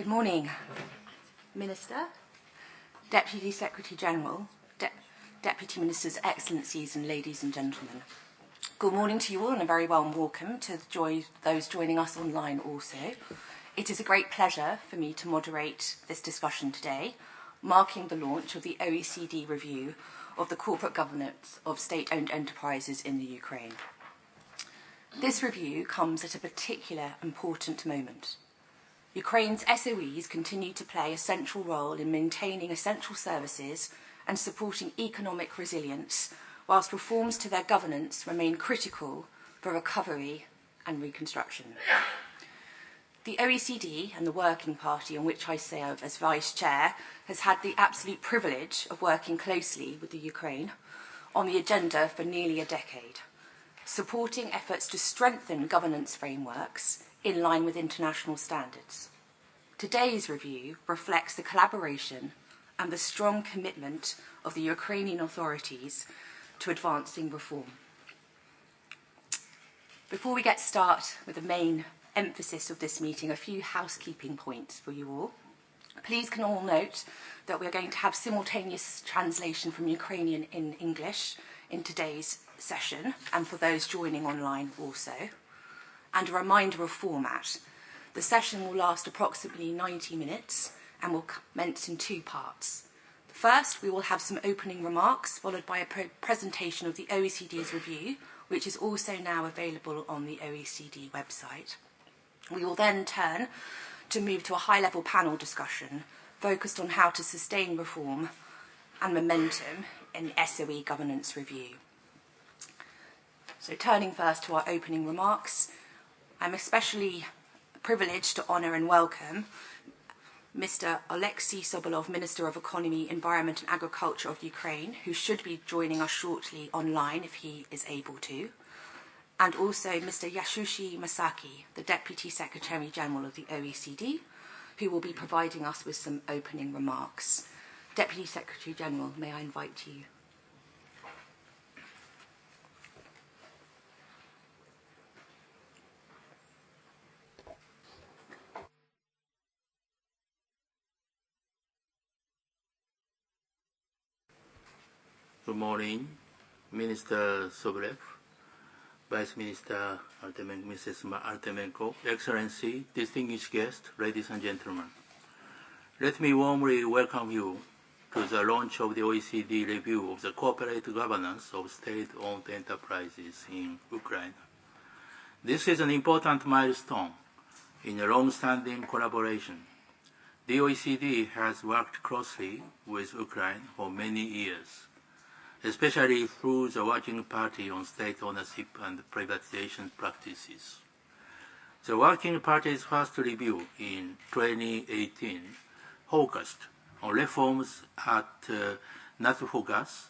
Good morning, Minister, Deputy Secretary General, Deputy Ministers, Excellencies and ladies and gentlemen. Good morning to you all and a very warm welcome to those joining us online also. It is a great pleasure for me to moderate this discussion today, marking the launch of the OECD review of the corporate governance of state-owned enterprises in the Ukraine. This review comes at a particular important moment. Ukraine's SOEs continue to play a central role in maintaining essential services and supporting economic resilience, whilst reforms to their governance remain critical for recovery and reconstruction. The OECD and the Working Party, on which I serve as Vice Chair, has had the absolute privilege of working closely with the Ukraine on the agenda for nearly a decade, supporting efforts to strengthen governance frameworks in line with international standards. Today's review reflects the collaboration and the strong commitment of the Ukrainian authorities to advancing reform. Before we get started with the main emphasis of this meeting, a few housekeeping points for you all. Please can all note that we're going to have simultaneous translation from Ukrainian in English in today's session, and for those joining online also. And a reminder of format. The session will last approximately 90 minutes and will commence in two parts. First, we will have some opening remarks, followed by a presentation of the OECD's review, which is also now available on the OECD website. We will then turn to move to a high-level panel discussion focused on how to sustain reform and momentum in SOE governance review. So turning first to our opening remarks, I'm especially privileged to honour and welcome Mr. Oleksiy Sobolov, Minister of Economy, Environment and Agriculture of Ukraine, who should be joining us shortly online if he is able to, and also Mr. Yasushi Masaki, the Deputy Secretary General of the OECD, who will be providing us with some opening remarks. Deputy Secretary General, may I invite you? Good morning, Minister Sobolev, Vice Minister Mrs. Artemenko, Excellency, distinguished guests, ladies and gentlemen. Let me warmly welcome you to the launch of the OECD review of the corporate governance of state-owned enterprises in Ukraine. This is an important milestone in a long-standing collaboration. The OECD has worked closely with Ukraine for many years, especially through the Working Party on State Ownership and Privatization Practices. The Working Party's first review in 2018 focused on reforms at Naftogaz,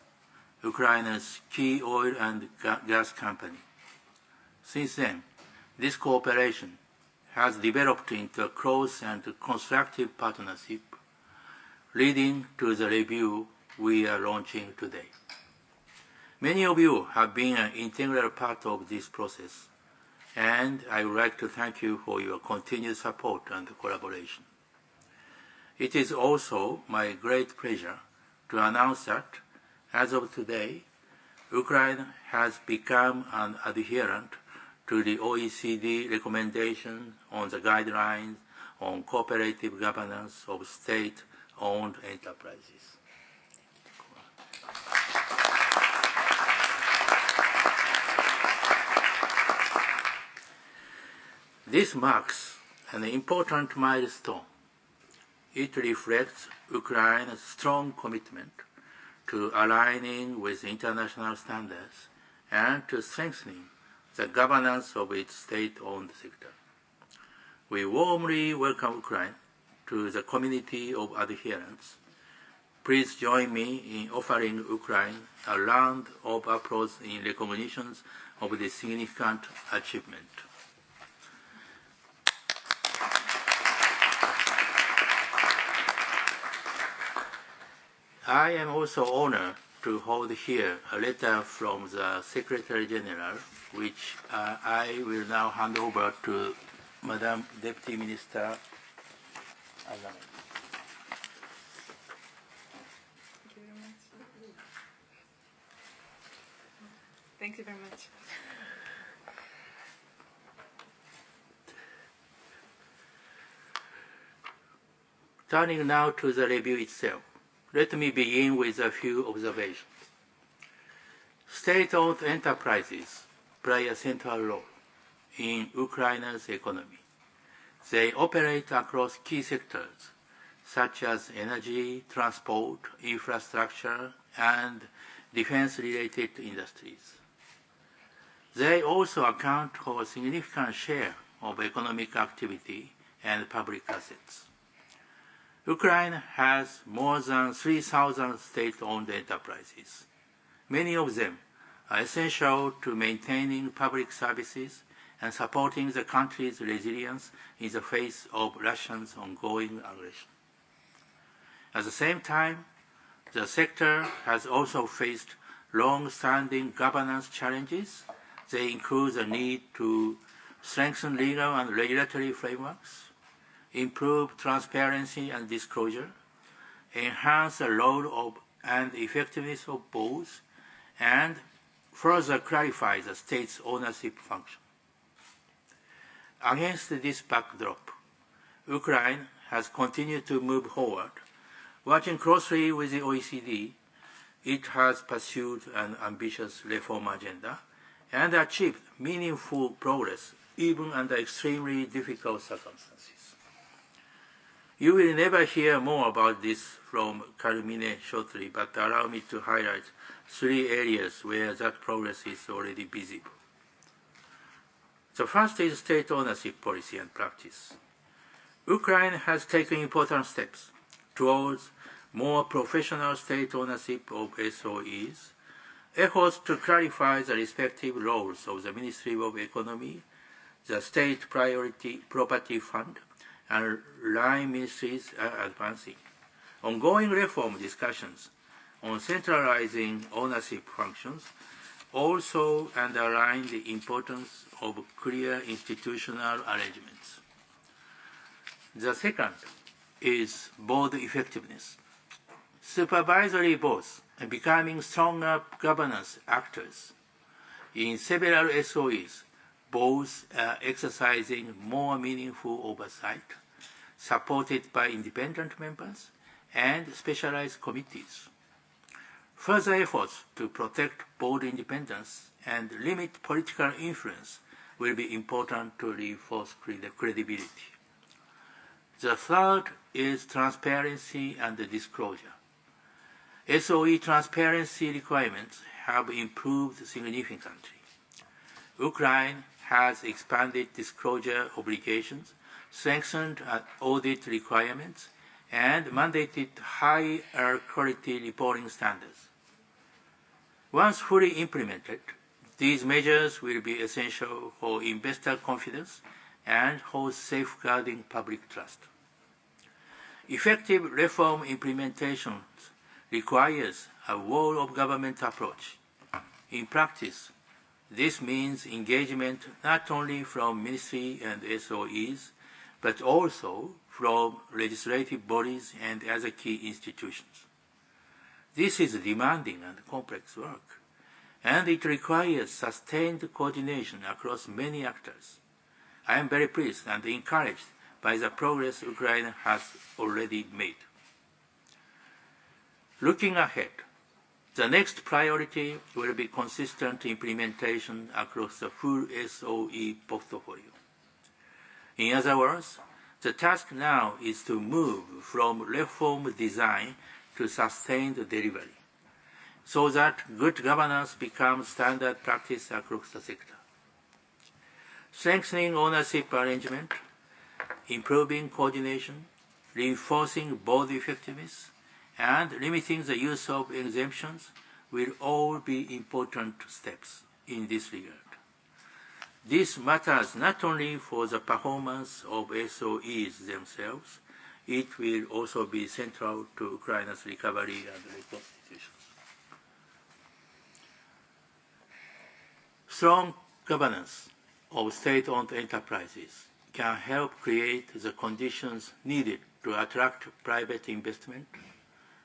Ukraine's key oil and gas company. Since then, this cooperation has developed into a close and constructive partnership, leading to the review we are launching today. Many of you have been an integral part of this process, and I would like to thank you for your continued support and collaboration. It is also my great pleasure to announce that, as of today, Ukraine has become an adherent to the OECD recommendation on the guidelines on cooperative governance of state-owned enterprises. This marks an important milestone. It reflects Ukraine's strong commitment to aligning with international standards and to strengthening the governance of its state-owned sector. We warmly welcome Ukraine to the community of adherents. Please join me in offering Ukraine a round of applause in recognition of this significant achievement. I am also honored to hold here a letter from the Secretary General, which I will now hand over to Madam Deputy Minister Thank you very much. Turning now to the review itself, let me begin with a few observations. State-owned enterprises play a central role in Ukraine's economy. They operate across key sectors such as energy, transport, infrastructure, and defense-related industries. They also account for a significant share of economic activity and public assets. Ukraine has more than 3,000 state-owned enterprises. Many of them are essential to maintaining public services and supporting the country's resilience in the face of Russia's ongoing aggression. At the same time, the sector has also faced long-standing governance challenges. They include the need to strengthen legal and regulatory frameworks, improve transparency and disclosure, enhance the role of and effectiveness of boards, and further clarify the state's ownership function. Against this backdrop, Ukraine has continued to move forward. Working closely with the OECD, it has pursued an ambitious reform agenda and achieved meaningful progress even under extremely difficult circumstances. You will never hear more about this from Carmine shortly, but allow me to highlight 3 areas where that progress is already visible. The first is state ownership policy and practice. Ukraine has taken important steps towards more professional state ownership of SOEs. Efforts to clarify the respective roles of the Ministry of Economy, the State Priority Property Fund, and line ministries are advancing. Ongoing reform discussions on centralizing ownership functions also underline the importance of clear institutional arrangements. The second is board effectiveness. Supervisory boards are becoming stronger governance actors. In several SOEs, boards are exercising more meaningful oversight, supported by independent members and specialized committees. Further efforts to protect board independence and limit political influence will be important to reinforce credibility. The third is transparency and disclosure. SOE transparency requirements have improved significantly. Ukraine has expanded disclosure obligations, strengthened audit requirements, and mandated higher quality reporting standards. Once fully implemented, these measures will be essential for investor confidence and for safeguarding public trust. Effective reform implementation requires a whole-of-government approach. In practice, this means engagement not only from ministry and SOEs, but also from legislative bodies and other key institutions. This is demanding and complex work, and it requires sustained coordination across many actors. I am very pleased and encouraged by the progress Ukraine has already made. Looking ahead, the next priority will be consistent implementation across the full SOE portfolio. In other words, the task now is to move from reform design to sustained delivery, so that good governance becomes standard practice across the sector. Strengthening ownership arrangement, improving coordination, reinforcing board effectiveness, and limiting the use of exemptions will all be important steps in this regard. This matters not only for the performance of SOEs themselves, it will also be central to Ukraine's recovery and reconstitution. Strong governance of state-owned enterprises can help create the conditions needed to attract private investment,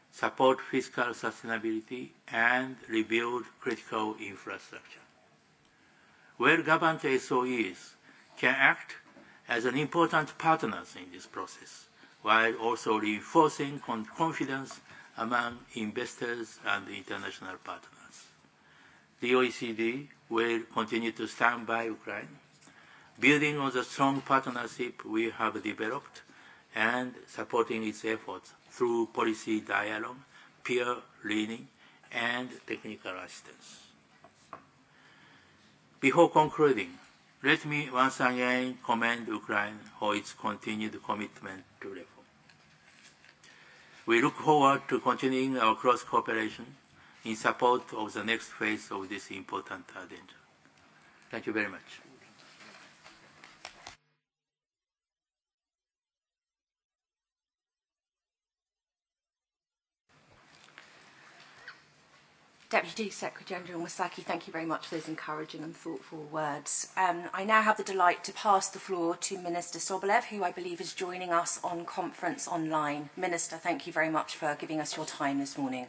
support fiscal sustainability, and rebuild critical infrastructure. well-governed SOEs can act as an important partners in this process, while also reinforcing confidence among investors and international partners. The OECD will continue to stand by Ukraine, building on the strong partnership we have developed and supporting its efforts through policy dialogue, peer learning, and technical assistance. Before concluding, let me once again commend Ukraine for its continued commitment to reform. We look forward to continuing our close cooperation in support of the next phase of this important agenda. Thank you very much. Deputy Secretary General Masaki, thank you very much for those encouraging and thoughtful words. I now have the delight to pass the floor to Minister Sobolev, who I believe is joining us on conference online. Minister, thank you very much for giving us your time this morning.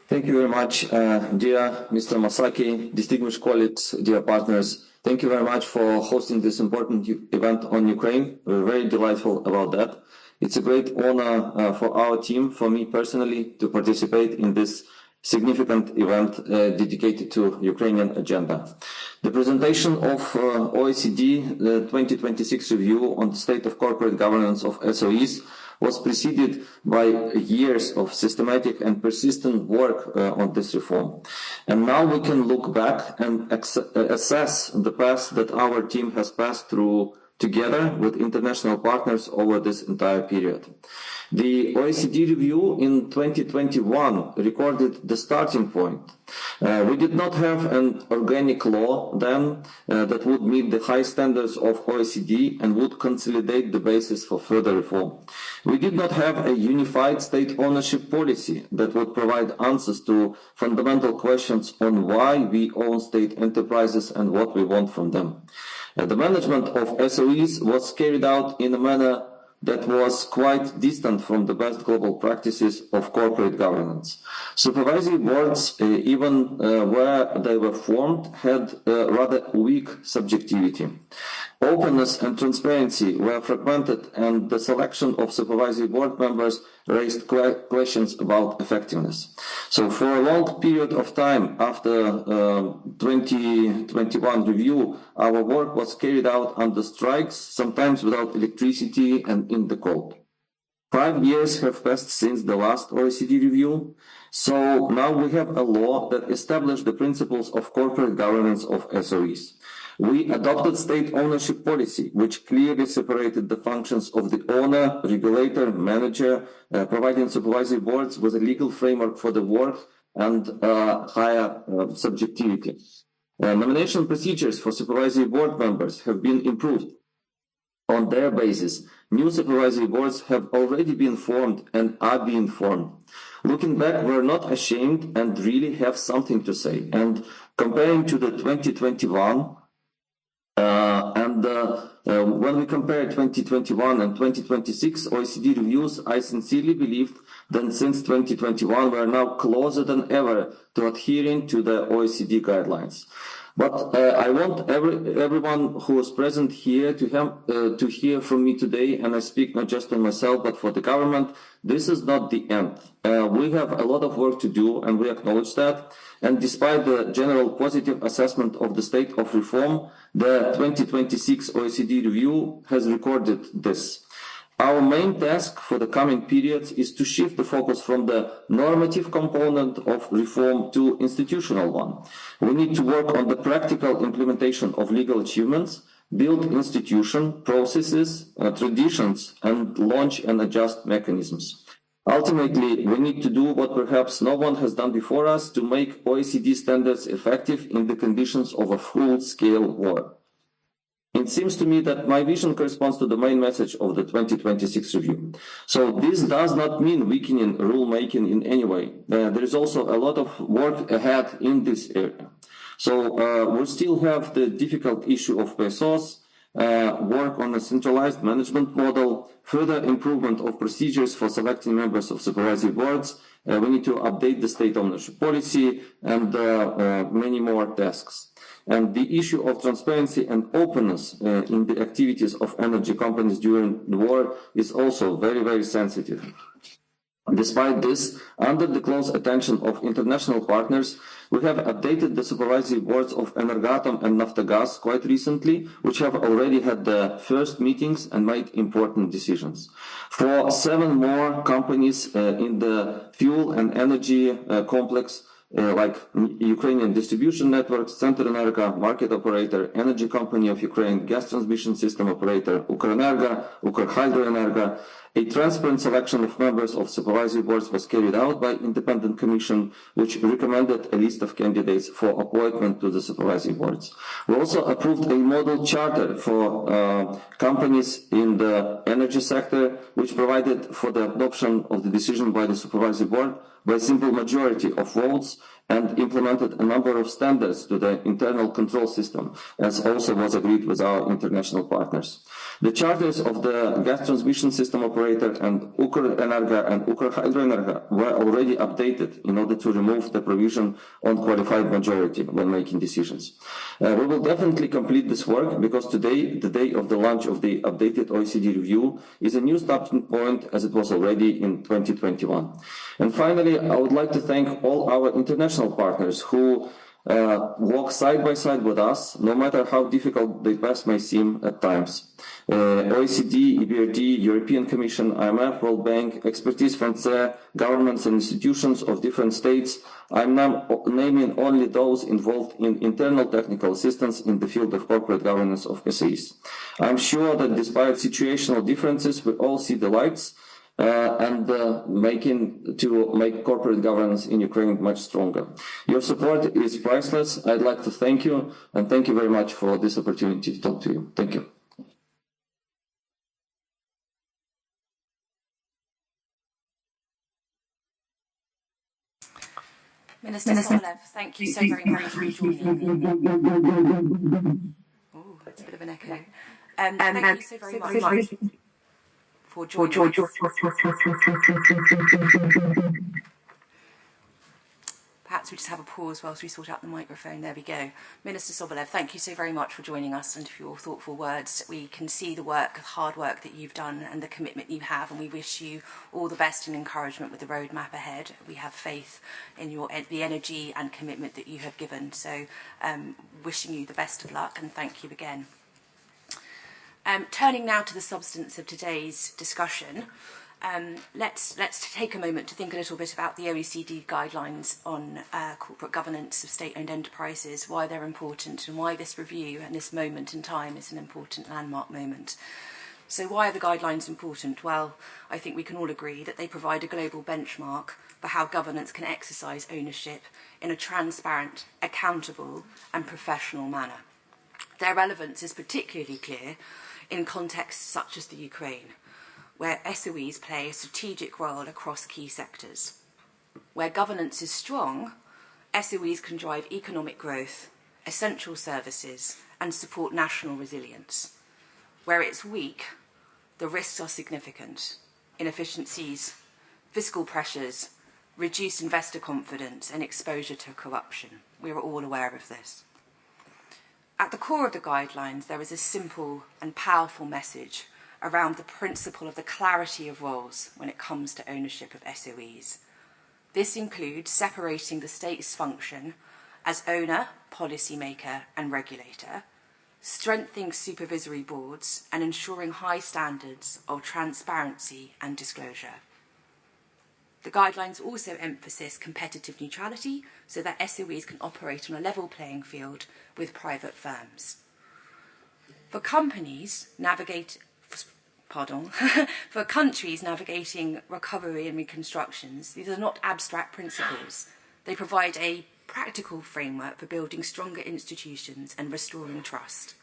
Thank you very much, dear Mr. Masaki, distinguished colleagues, dear partners. Thank you very much for hosting this important event on Ukraine. We're very delightful about that. It's a great honor for our team, for me personally, to participate in this significant event dedicated to Ukrainian agenda. The presentation of OECD the 2026 review on the state of corporate governance of SOEs was preceded by years of systematic and persistent work on this reform. And now we can look back and assess the path that our team has passed through together with international partners over this entire period. The OECD review in 2021 recorded the starting point. We did not have an organic law then that would meet the high standards of OECD and would consolidate the basis for further reform. We did not have a unified state ownership policy that would provide answers to fundamental questions on why we own state enterprises and what we want from them. The management of SOEs was carried out in a manner that was quite distant from the best global practices of corporate governance. Supervisory boards, even where they were formed, had rather weak subjectivity. Openness and transparency were fragmented, and the selection of supervisory board members raised questions about effectiveness. So for a long period of time after 2021 review, our work was carried out under strikes, sometimes without electricity and in the cold. 5 years have passed since the last OECD review, so now we have a law that established the principles of corporate governance of SOEs. We adopted state ownership policy, which clearly separated the functions of the owner, regulator, manager, providing supervisory boards with a legal framework for the work and higher subjectivity. Nomination procedures for supervisory board members have been improved. On their basis, new supervisory boards have already been formed and are being formed. Looking back, we're not ashamed and really have something to say. And comparing to the 2021, when we compare 2021 and 2026 OECD reviews, I sincerely believe that since 2021 we are now closer than ever to adhering to the OECD guidelines. But I want everyone who is present here to hear from me today, and I speak not just on myself but for the government. This is not the end. We have a lot of work to do, and we acknowledge that. And despite the general positive assessment of the state of reform, the 2026 OECD review has recorded this. Our main task for the coming periods is to shift the focus from the normative component of reform to institutional one. We need to work on the practical implementation of legal achievements, build institution, processes, traditions, and launch and adjust mechanisms. Ultimately, we need to do what perhaps no one has done before us to make OECD standards effective in the conditions of a full-scale war. It seems to me that my vision corresponds to the main message of the 2026 review. So this does not mean weakening rulemaking in any way. There is also a lot of work ahead in this area. So we still have the difficult issue of pesos, work on a centralized management model, further improvement of procedures for selecting members of supervisory boards. We need to update the state ownership policy and many more tasks. And the issue of transparency and openness in the activities of energy companies during the war is also very, very sensitive. Despite this, under the close attention of international partners, we have updated the supervisory boards of Energatom and Naftogaz quite recently, which have already had the first meetings and made important decisions. For 7 more companies in the fuel and energy complex, like Ukrainian distribution networks, Centrenerga, market operator, energy company of Ukraine, gas transmission system operator, Ukrenerga, Ukrhydroenerga, a transparent selection of members of supervisory boards was carried out by independent commission, which recommended a list of candidates for appointment to the supervisory boards. We also approved a model charter for companies in the energy sector, which provided for the adoption of the decision by the supervisory board by simple majority of votes and implemented a number of standards to the internal control system, as also was agreed with our international partners. The charters of the gas transmission system operator and Ukrenerga and Ukrhydroenerga were already updated in order to remove the provision on qualified majority when making decisions. We will definitely complete this work because today, the day of the launch of the updated OECD review, is a new starting point as it was already in 2021. And finally, I would like to thank all our international partners who walk side by side with us, no matter how difficult the path may seem at times. OECD, EBRD, European Commission, IMF, World Bank, expertise from the governments and institutions of different states. I'm now naming only those involved in internal technical assistance in the field of corporate governance of SAEs. I'm sure that despite situational differences, we all see the lights and make corporate governance in Ukraine much stronger. Your support is priceless. I'd like to thank you, and thank you very much for this opportunity to talk to you. Thank you. Minister Sobolev, thank you so very much for joining. Oh, that's a bit of an echo. Thank you so very much for joining us. Perhaps we just have a pause whilst we sort out the microphone. There we go. Minister Sobolev, thank you so very much for joining us and for your thoughtful words. We can see the hard work that you've done and the commitment you have, and we wish you all the best and encouragement with the roadmap ahead. We have faith in the energy and commitment that you have given. So wishing you the best of luck and thank you again. Turning now to the substance of today's discussion, let's take a moment to think a little bit about the OECD guidelines on corporate governance of state-owned enterprises, why they're important and why this review and this moment in time is an important landmark moment. So why are the guidelines important? Well, I think we can all agree that they provide a global benchmark for how governance can exercise ownership in a transparent, accountable and professional manner. Their relevance is particularly clear in contexts such as the Ukraine, where SOEs play a strategic role across key sectors. Where governance is strong, SOEs can drive economic growth, essential services, and support national resilience. Where it's weak, the risks are significant: inefficiencies, fiscal pressures, reduced investor confidence, and exposure to corruption. We are all aware of this. At the core of the guidelines, there is a simple and powerful message around the principle of the clarity of roles when it comes to ownership of SOEs. This includes separating the state's function as owner, policymaker, and regulator, strengthening supervisory boards, and ensuring high standards of transparency and disclosure. The guidelines also emphasise competitive neutrality so that SOEs can operate on a level playing field with private firms. For countries navigating recovery and reconstructions, these are not abstract principles. They provide a practical framework for building stronger institutions and restoring trust.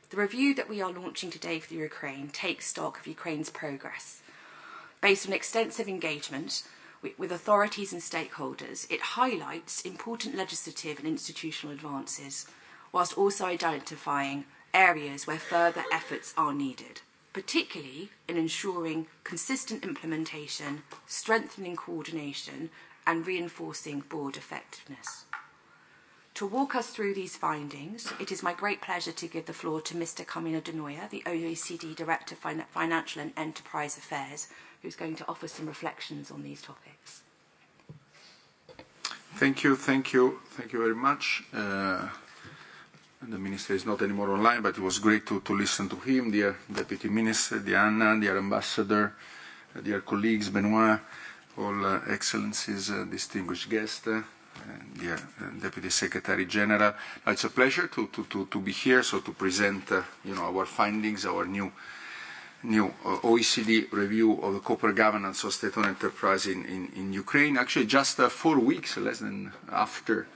The review that we are launching today for the Ukraine takes stock of Ukraine's progress. Based on extensive engagement with authorities and stakeholders, it highlights important legislative and institutional advances, whilst also identifying areas where further efforts are needed, particularly in ensuring consistent implementation, strengthening coordination, and reinforcing board effectiveness. To walk us through these findings, it is my great pleasure to give the floor to Mr. Camilo de Noia, the OECD Director of Financial and Enterprise Affairs, who's going to offer some reflections on these topics. Thank you very much. The Minister is not anymore online, but it was great to listen to him, dear Deputy Minister, Diana, dear Ambassador, dear colleagues, Benoit, all Excellencies, distinguished guests, dear Deputy Secretary General. It's a pleasure to be here, so to present our findings, our new OECD review of the corporate governance of state-owned enterprise in Ukraine. Actually, just 4 weeks, less than after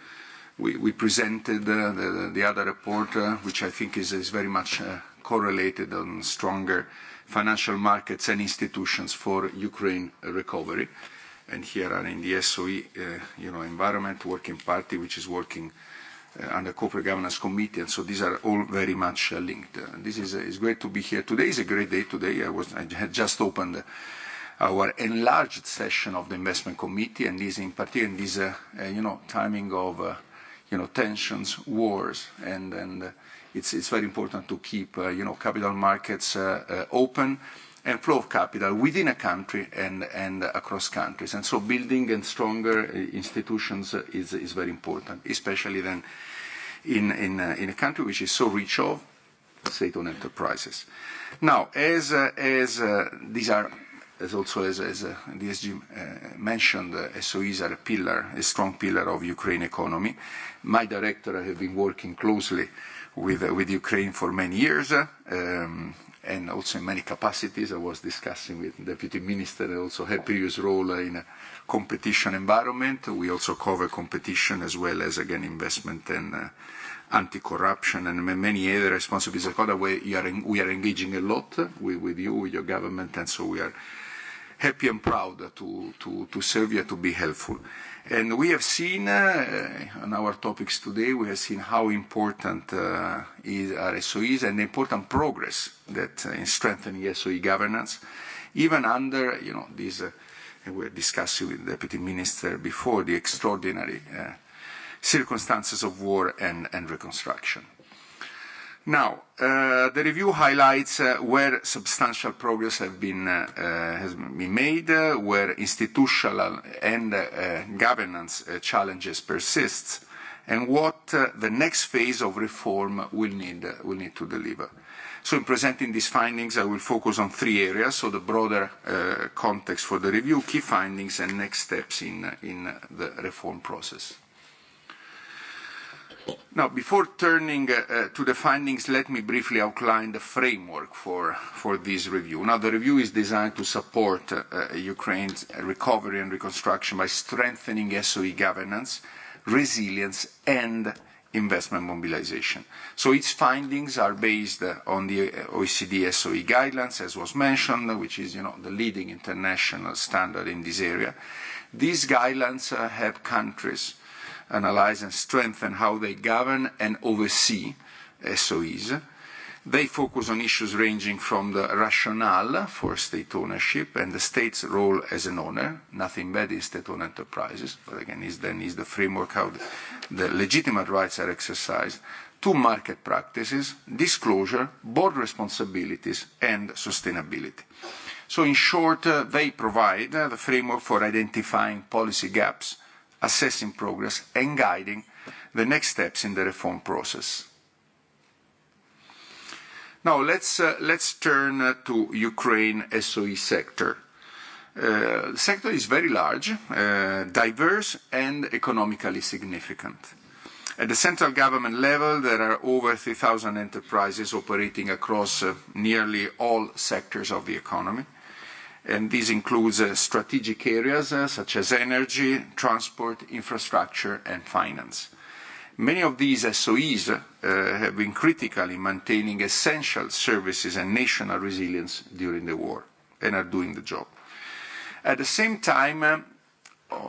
we presented the other report, which I think is very much correlated on stronger financial markets and institutions for Ukraine recovery. And here are in the SOE, Environment Working Party, which is working under Corporate Governance Committee, and so these are all very much linked. This is great to be here today. It's a great day today. I had just opened our enlarged session of the Investment Committee, and this in particular in this timing of tensions, wars, and it's very important to keep capital markets open and flow of capital within a country and across countries. And so building and stronger institutions is very important, especially then in a country which is so rich of state-owned enterprises. Now, as these are, as DSG mentioned, SOEs are a strong pillar of Ukraine economy. My director has been working closely with Ukraine for many years, and also in many capacities. I was discussing with the Deputy Minister, and also had previous role in a competition environment. We also cover competition as well as, again, investment and anti-corruption and many other responsibilities. We are engaging a lot with you, with your government, and so we are happy and proud to serve you, to be helpful. And we have seen, on our topics today, we have seen how important is our SOEs and the important progress that in strengthening SOE governance, even under, these, we were discussing with the Deputy Minister before, the extraordinary circumstances of war and reconstruction. Now, the review highlights where substantial progress has been made, where institutional and governance challenges persist, and what the next phase of reform will need to deliver. So in presenting these findings, I will focus on 3 areas, so the broader context for the review, key findings, and next steps in the reform process. Now, before turning to the findings, let me briefly outline the framework for this review. Now, the review is designed to support Ukraine's recovery and reconstruction by strengthening SOE governance, resilience, and investment mobilization. So its findings are based on the OECD SOE Guidelines, as was mentioned, which is, the leading international standard in this area. These guidelines have countries analyze and strengthen how they govern and oversee SOEs. They focus on issues ranging from the rationale for state ownership and the state's role as an owner, nothing bad in state-owned enterprises, but again, is the framework how the legitimate rights are exercised, to market practices, disclosure, board responsibilities, and sustainability. So in short, they provide the framework for identifying policy gaps, assessing progress, and guiding the next steps in the reform process. Now let's turn to Ukraine SOE sector. The sector is very large, diverse, and economically significant. At the central government level, there are over 3,000 enterprises operating across nearly all sectors of the economy. And this includes strategic areas such as energy, transport, infrastructure, and finance. Many of these SOEs have been critical in maintaining essential services and national resilience during the war, and are doing the job. At the same time,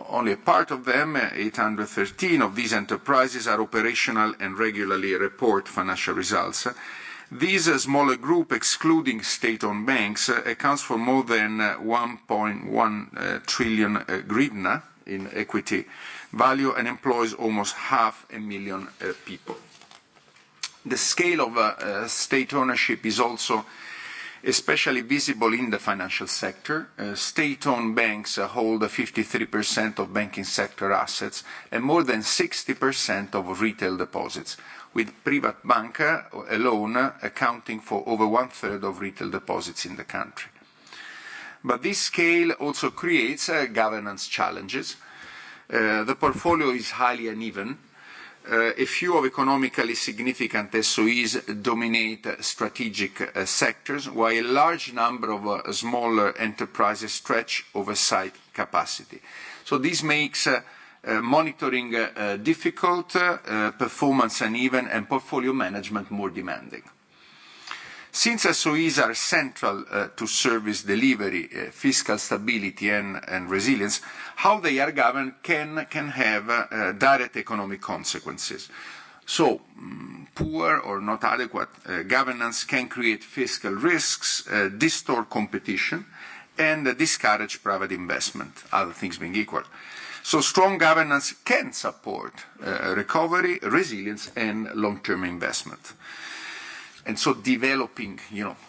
only a part of them, 813 of these enterprises, are operational and regularly report financial results. This smaller group, excluding state-owned banks, accounts for more than 1.1 trillion hryvnia in equity value and employs almost 500,000 people. The scale of state ownership is also especially visible in the financial sector. State-owned banks hold 53% of banking sector assets and more than 60% of retail deposits, with private bank alone accounting for over 1/3 of retail deposits in the country. But this scale also creates governance challenges. The portfolio is highly uneven. A few of economically significant SOEs dominate strategic sectors, while a large number of smaller enterprises stretch oversight capacity. So this makes monitoring difficult, performance uneven, and portfolio management more demanding. Since SOEs are central to service delivery, fiscal stability and resilience, how they are governed can have direct economic consequences. So, poor or not adequate governance can create fiscal risks, distort competition, and discourage private investment, other things being equal. So strong governance can support recovery, resilience, and long-term investment. And so developing,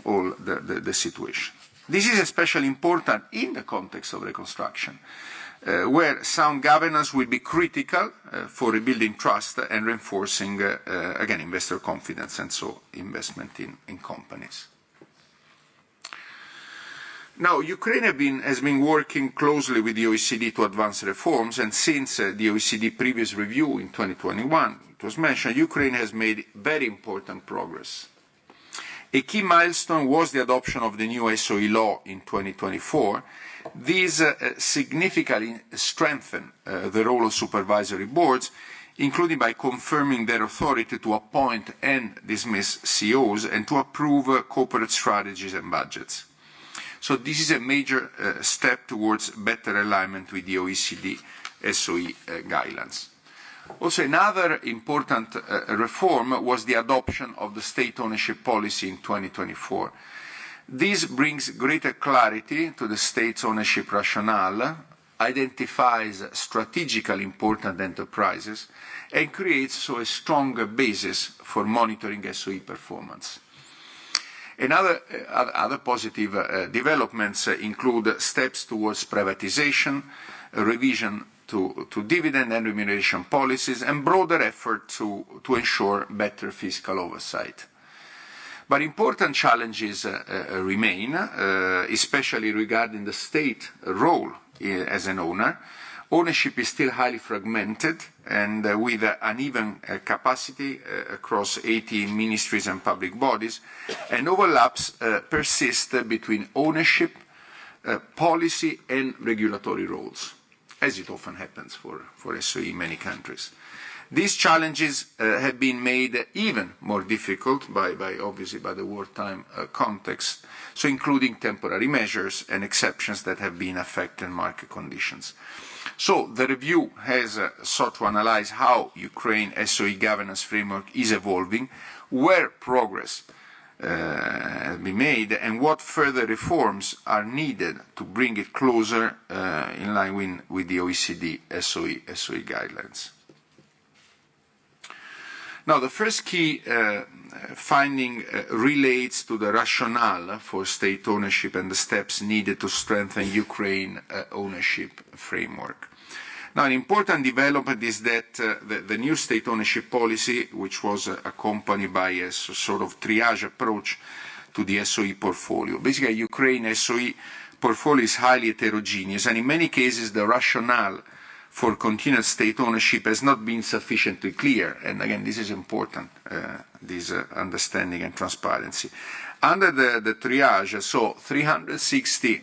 all the situation. This is especially important in the context of reconstruction, where sound governance will be critical for rebuilding trust and reinforcing, again, investor confidence and so investment in companies. Now, Ukraine has been working closely with the OECD to advance reforms, and since the OECD previous review in 2021, it was mentioned, Ukraine has made very important progress. A key milestone was the adoption of the new SOE law in 2024. These significantly strengthen the role of supervisory boards, including by confirming their authority to appoint and dismiss CEOs and to approve corporate strategies and budgets. So this is a major step towards better alignment with the OECD SOE guidelines. Also, another important reform was the adoption of the state ownership policy in 2024. This brings greater clarity to the state's ownership rationale, identifies strategically important enterprises, and creates so a stronger basis for monitoring SOE performance. Other positive developments include steps towards privatization, a revision to dividend and remuneration policies, and broader effort to ensure better fiscal oversight. But important challenges remain, especially regarding the state role as an owner. Ownership is still highly fragmented and with uneven capacity across 18 ministries and public bodies, and overlaps persist between ownership, policy, and regulatory roles, as it often happens for SOE in many countries. These challenges have been made even more difficult by the wartime context, so including temporary measures and exceptions that have been affecting market conditions. So the review has sought to analyze how Ukraine SOE governance framework is evolving, where progress has been made, and what further reforms are needed to bring it closer in line with the OECD SOE guidelines. Now, the first key finding relates to the rationale for state ownership and the steps needed to strengthen Ukraine ownership framework. Now, an important development is that the new state ownership policy, which was accompanied by a sort of triage approach to the SOE portfolio. Basically, Ukraine SOE portfolio is highly heterogeneous, and in many cases, the rationale for continued state ownership has not been sufficiently clear. And again, this is important, this understanding and transparency. Under the triage, so 360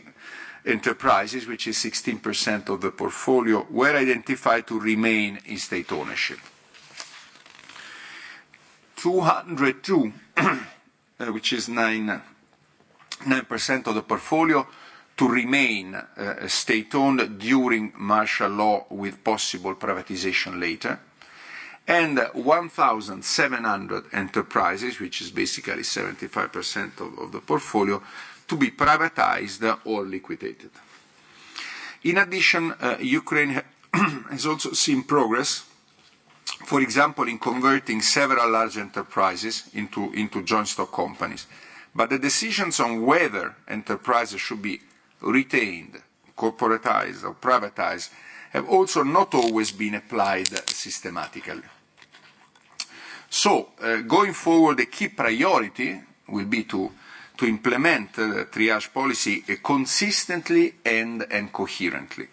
enterprises, which is 16% of the portfolio, were identified to remain in state ownership. 202, which is 9% of the portfolio, to remain state-owned during martial law with possible privatization later, and 1,700 enterprises, which is basically 75% of the portfolio, to be privatized or liquidated. In addition, Ukraine has also seen progress, for example, in converting several large enterprises into joint stock companies. But the decisions on whether enterprises should be retained, corporatized or privatized have also not always been applied systematically. So, going forward, the key priority will be to implement the triage policy consistently and coherently.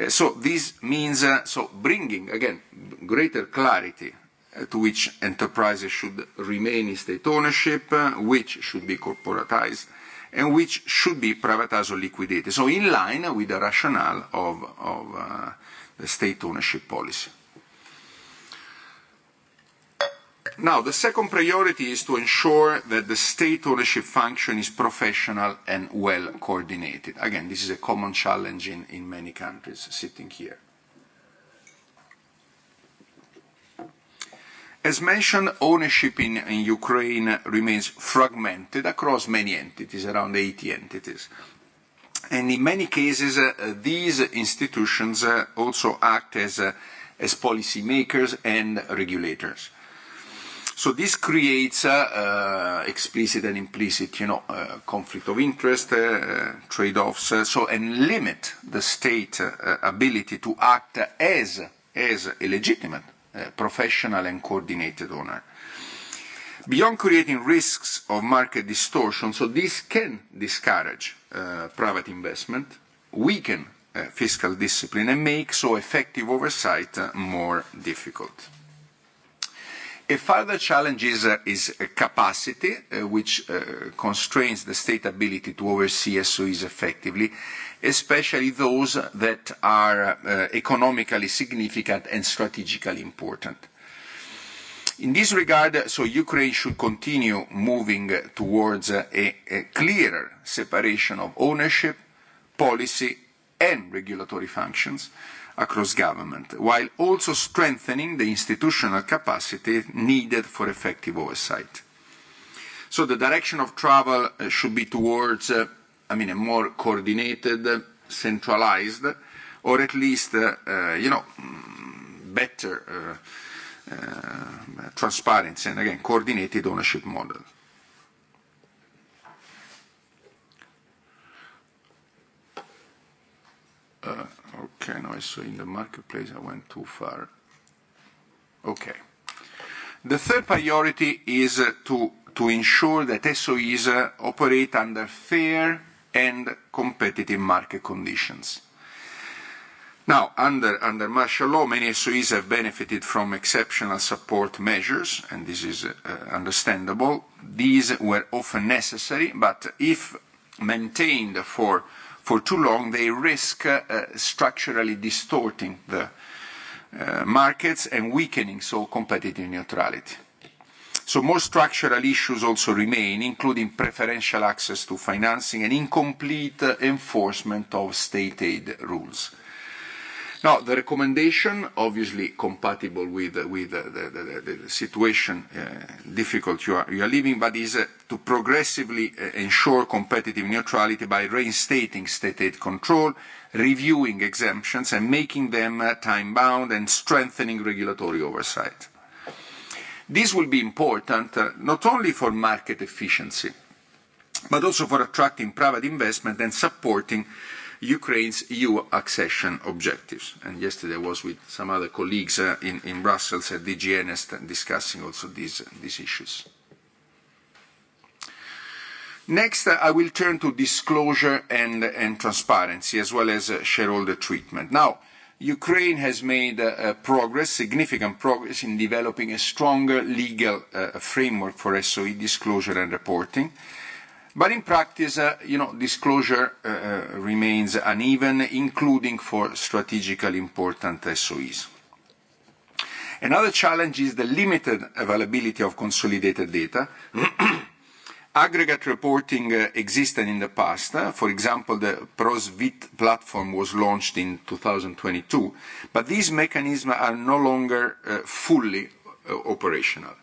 So this means bringing, again, greater clarity to which enterprises should remain in state ownership, which should be corporatized, and which should be privatized or liquidated. So in line with the rationale of the state ownership policy. Now, the second priority is to ensure that the state ownership function is professional and well coordinated. Again, this is a common challenge in many countries sitting here. As mentioned, ownership in Ukraine remains fragmented across many entities, around 80 entities. And in many cases, these institutions also act as policy makers and regulators. So this creates explicit and implicit, conflict of interest, trade-offs, and limit the state ability to act as a legitimate, professional and coordinated owner. Beyond creating risks of market distortion, so this can discourage private investment, weaken fiscal discipline, and make so effective oversight more difficult. A further challenge is capacity, which constrains the state ability to oversee SOEs effectively, especially those that are economically significant and strategically important. In this regard, so Ukraine should continue moving towards a clearer separation of ownership, policy, and regulatory functions across government, while also strengthening the institutional capacity needed for effective oversight. So the direction of travel should be towards a more coordinated, centralized, or at least better transparency and, again, coordinated ownership model. Okay, no, so in the marketplace I went too far. Okay. The third priority is to ensure that SOEs operate under fair and competitive market conditions. Now, under martial law, many SOEs have benefited from exceptional support measures, and this is understandable. These were often necessary, but if maintained for too long, they risk structurally distorting the markets and weakening competitive neutrality. So more structural issues also remain, including preferential access to financing and incomplete enforcement of state aid rules. Now, the recommendation, obviously compatible with the situation difficult you are living, but is to progressively ensure competitive neutrality by reinstating state aid control, reviewing exemptions and making them time-bound and strengthening regulatory oversight. This will be important not only for market efficiency, but also for attracting private investment and supporting Ukraine's EU accession objectives. And yesterday I was with some other colleagues in Brussels at DG Enest discussing also these issues. Next, I will turn to disclosure and transparency, as well as shareholder treatment. Now, Ukraine has made significant progress in developing a stronger legal framework for SOE disclosure and reporting. But in practice, disclosure remains uneven, including for strategically important SOEs. Another challenge is the limited availability of consolidated data. Aggregate reporting existed in the past. For example, the PROSVIT platform was launched in 2022, but these mechanisms are no longer fully operational.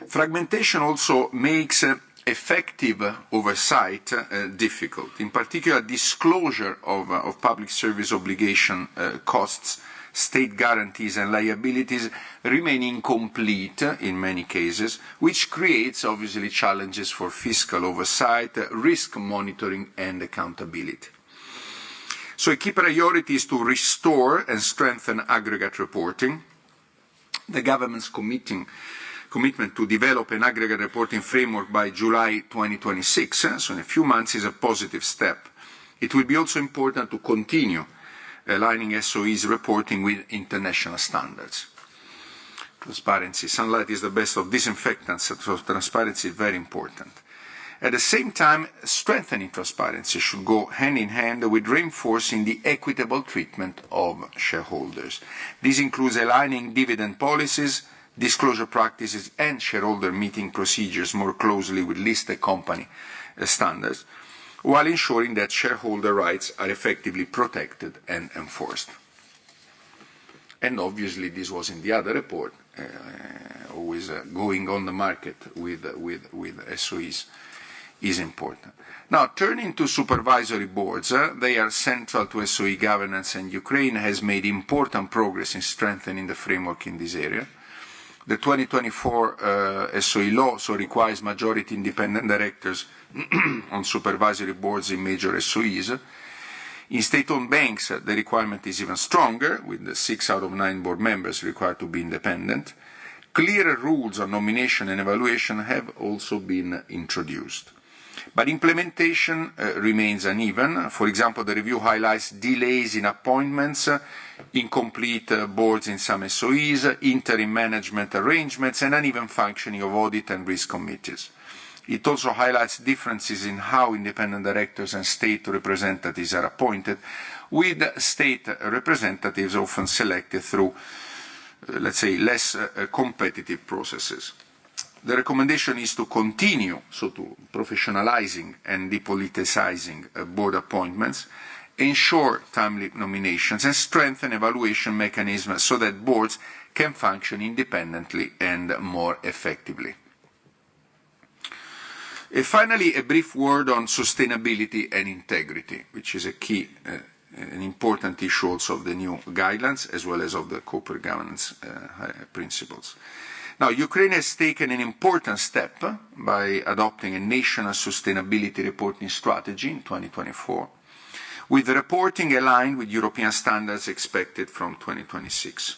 Fragmentation also makes effective oversight difficult. In particular, disclosure of public service obligation costs, state guarantees and liabilities remain incomplete in many cases, which creates obviously challenges for fiscal oversight, risk monitoring and accountability. So a key priority is to restore and strengthen aggregate reporting. The government's commitment to develop an aggregate reporting framework by July 2026, so in a few months, is a positive step. It will be also important to continue aligning SOE's reporting with international standards. Transparency. Sunlight is the best of disinfectants, so transparency is very important. At the same time, strengthening transparency should go hand in hand with reinforcing the equitable treatment of shareholders. This includes aligning dividend policies, disclosure practices and shareholder meeting procedures more closely with listed company standards, while ensuring that shareholder rights are effectively protected and enforced. And obviously this was in the other report, always going on the market with SOEs is important. Now, turning to supervisory boards, they are central to SOE governance, and Ukraine has made important progress in strengthening the framework in this area. The 2024 SOE law also requires majority independent directors on supervisory boards in major SOEs. In state-owned banks, the requirement is even stronger, with the 6 out of 9 board members required to be independent. Clearer rules on nomination and evaluation have also been introduced. But implementation remains uneven. For example, the review highlights delays in appointments, incomplete boards in some SOEs, interim management arrangements, and uneven functioning of audit and risk committees. It also highlights differences in how independent directors and state representatives are appointed, with state representatives often selected through, let's say, less competitive processes. The recommendation is to continue, to professionalizing and depoliticizing board appointments, ensure timely nominations, and strengthen evaluation mechanisms so that boards can function independently and more effectively. Finally, a brief word on sustainability and integrity, which is a key, an important issue also of the new guidelines, as well as of the corporate governance principles. Now, Ukraine has taken an important step by adopting a national sustainability reporting strategy in 2024, with the reporting aligned with European standards expected from 2026.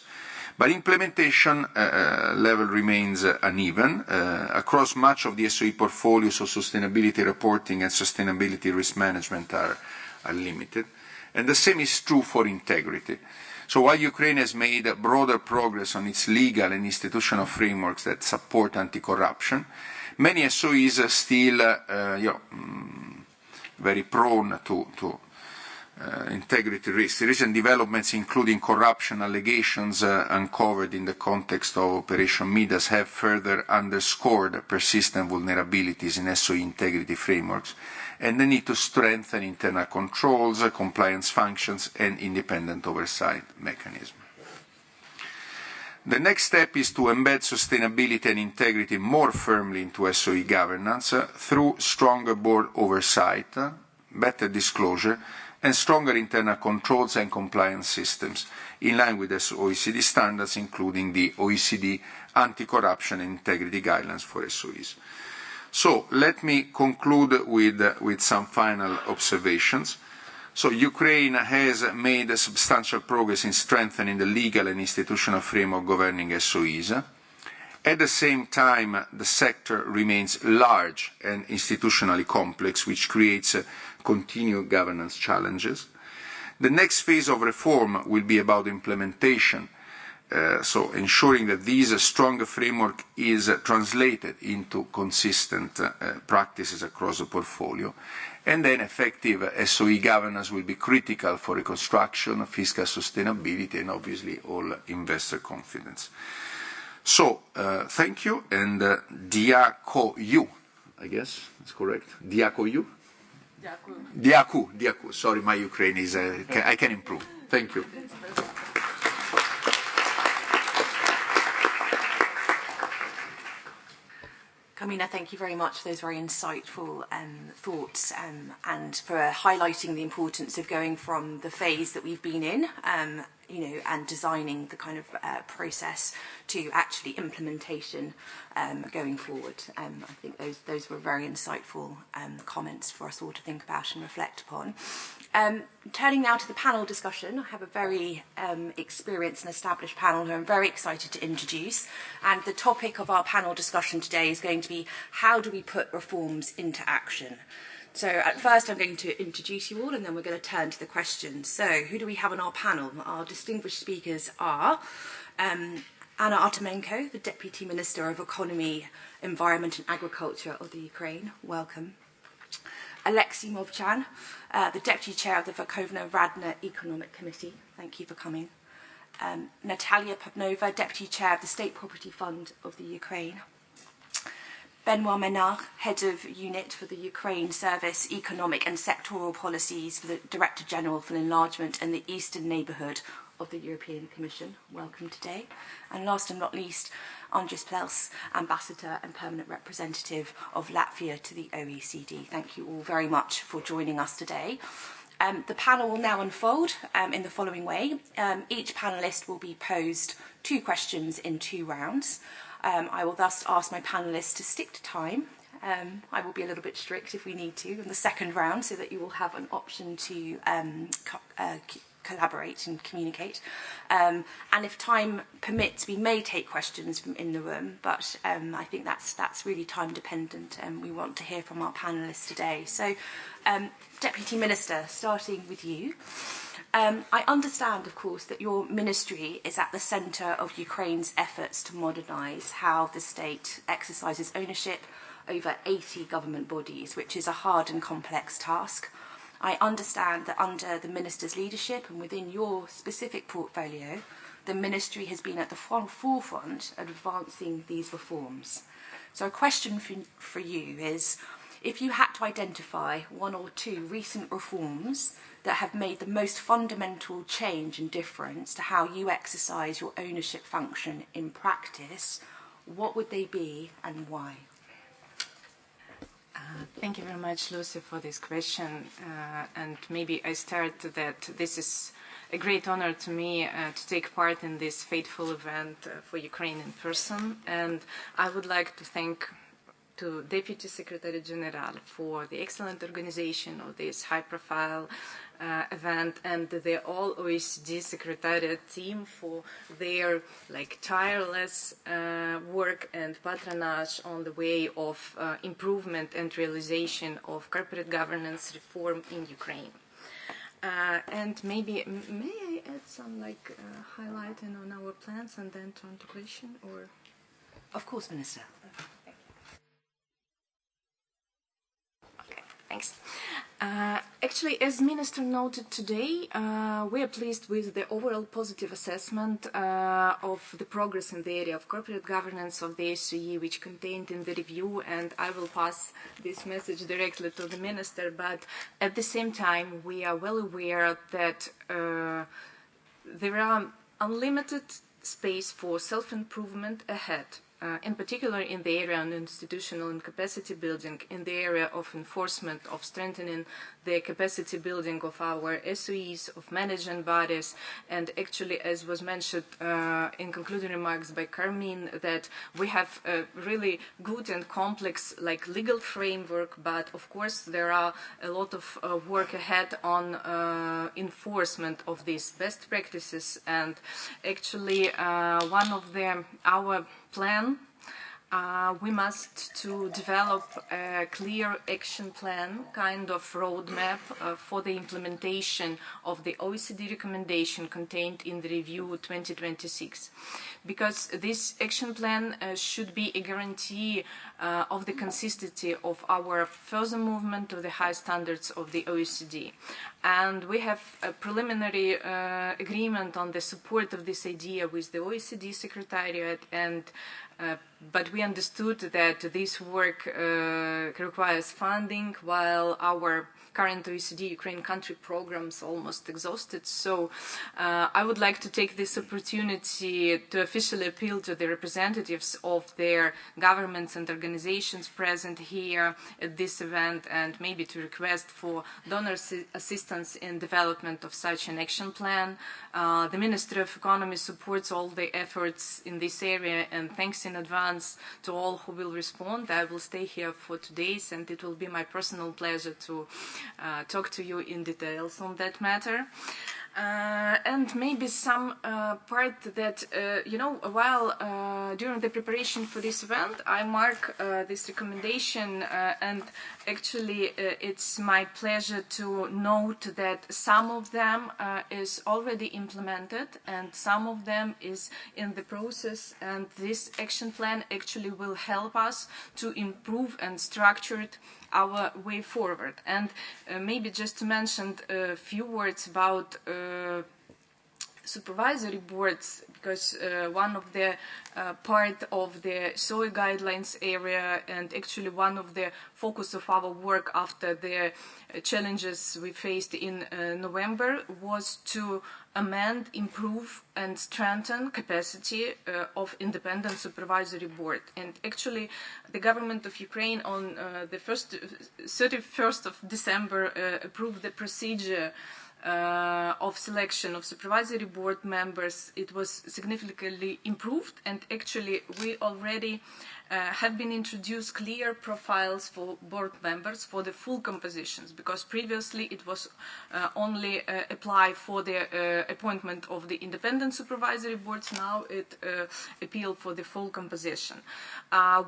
But implementation level remains uneven. Across much of the SOE portfolio, so sustainability reporting and sustainability risk management are limited. And the same is true for integrity. So while Ukraine has made broader progress on its legal and institutional frameworks that support anti-corruption, many SOEs are still very prone to integrity risks. Recent developments, including corruption allegations uncovered in the context of Operation Midas, have further underscored persistent vulnerabilities in SOE integrity frameworks and the need to strengthen internal controls, compliance functions, and independent oversight mechanisms. The next step is to embed sustainability and integrity more firmly into SOE governance through stronger board oversight, better disclosure, and stronger internal controls and compliance systems, in line with the OECD standards, including the OECD Anti-Corruption and Integrity Guidelines for SOEs. So let me conclude with some final observations. So Ukraine has made substantial progress in strengthening the legal and institutional framework governing SOEs. At the same time, the sector remains large and institutionally complex, which creates continued governance challenges. The next phase of reform will be about implementation, so ensuring that this stronger framework is translated into consistent practices across the portfolio. And then effective SOE governance will be critical for reconstruction, fiscal sustainability, and obviously all investor confidence. So, thank you, and Diakou, I guess, that's correct. Diakou? Diakou. Sorry, my Ukrainian is, I can improve. Thank you. Carmina, thank you very much for those very insightful thoughts and for highlighting the importance of going from the phase that we've been in, you know, and designing the kind of process to actually implementation going forward. I think those were very insightful comments for us all to think about and reflect upon. Turning now to the panel discussion, I have a very experienced and established panel who I'm very excited to introduce. And the topic of our panel discussion today is going to be, how do we put reforms into action? So at first I'm going to introduce you all, and then we're going to turn to the questions. So who do we have on our panel? Our distinguished speakers are Anna Artemenko, the Deputy Minister of Economy, Environment and Agriculture of the Ukraine. Welcome. Alexei Movchan, the Deputy Chair of the Verkhovna-Radna Economic Committee. Thank you for coming. Natalia Pavnova, Deputy Chair of the State Property Fund of the Ukraine. Benoit Menard, Head of Unit for the Ukraine Service, Economic and Sectoral Policies for the Director General for Enlargement and the Eastern Neighbourhood of the European Commission. Welcome today. And last and not least, Andris Plels, Ambassador and Permanent Representative of Latvia to the OECD. Thank you all very much for joining us today. The panel will now unfold in the following way. Each panellist will be posed 2 questions in 2 rounds. I will thus ask my panellists to stick to time. I will be a little bit strict if we need to in the second round, so that you will have an option to collaborate and communicate. And if time permits, we may take questions from in the room, but I think that's really time dependent, and we want to hear from our panellists today. So, Deputy Minister, starting with you. I understand, of course, that your ministry is at the centre of Ukraine's efforts to modernise how the state exercises ownership over 80 government bodies, which is a hard and complex task. I understand that under the Minister's leadership and within your specific portfolio, the Ministry has been at the forefront of advancing these reforms. So a question for you is, if you had to identify 1 or 2 recent reforms that have made the most fundamental change and difference to how you exercise your ownership function in practice, what would they be and why? Thank you very much, Lucy, for this question. And maybe I start that this is a great honor to me to take part in this fateful event for Ukraine in person. And I would like to thank to Deputy Secretary General for the excellent organization of this high-profile event, and the all OECD Secretariat team for their tireless work and patronage on the way of improvement and realization of corporate governance reform in Ukraine. And maybe may I add some highlighting on our plans and then turn to question, or? Of course, Minister. Thanks. Actually, as Minister noted today, we are pleased with the overall positive assessment of the progress in the area of corporate governance of the SOE, which contained in the review, and I will pass this message directly to the Minister, but at the same time, we are well aware that there are unlimited space for self-improvement ahead. In particular in the area of institutional and capacity building, in the area of enforcement, of strengthening the capacity building of our SOEs, of managing bodies, and actually, as was mentioned in concluding remarks by Carmine, that we have a really good and complex legal framework, but of course there are a lot of work ahead on enforcement of these best practices, and actually one of our plan, we must to develop a clear action plan, kind of roadmap for the implementation of the OECD recommendation contained in the review 2026. Because this action plan should be a guarantee of the consistency of our further movement to the high standards of the OECD. And we have a preliminary agreement on the support of this idea with the OECD Secretariat, and but we understood that this work requires funding, while our current OECD Ukraine country programs almost exhausted. So I would like to take this opportunity to officially appeal to the representatives of their governments and organizations present here at this event, and maybe to request for donor assistance in development of such an action plan. The Ministry of Economy supports all the efforts in this area, and thanks in advance to all who will respond. I will stay here for 2 days, and it will be my personal pleasure to talk to you in details on that matter. And maybe some part that, while during the preparation for this event, I mark this recommendation, and actually it's my pleasure to note that some of them is already implemented and some of them is in the process, and this action plan actually will help us to improve and structure it our way forward. And maybe just to mention a few words about supervisory boards, because one of the part of the OECD Guidelines area, and actually one of the focus of our work after the challenges we faced in November, was to amend, improve and strengthen capacity of independent supervisory board. And actually the government of Ukraine on the 31st of December approved the procedure of selection of supervisory board members. It was significantly improved, and actually we already have been introduced clear profiles for board members for the full compositions, because previously it was only apply for the appointment of the independent supervisory boards. Now it appeal for the full composition.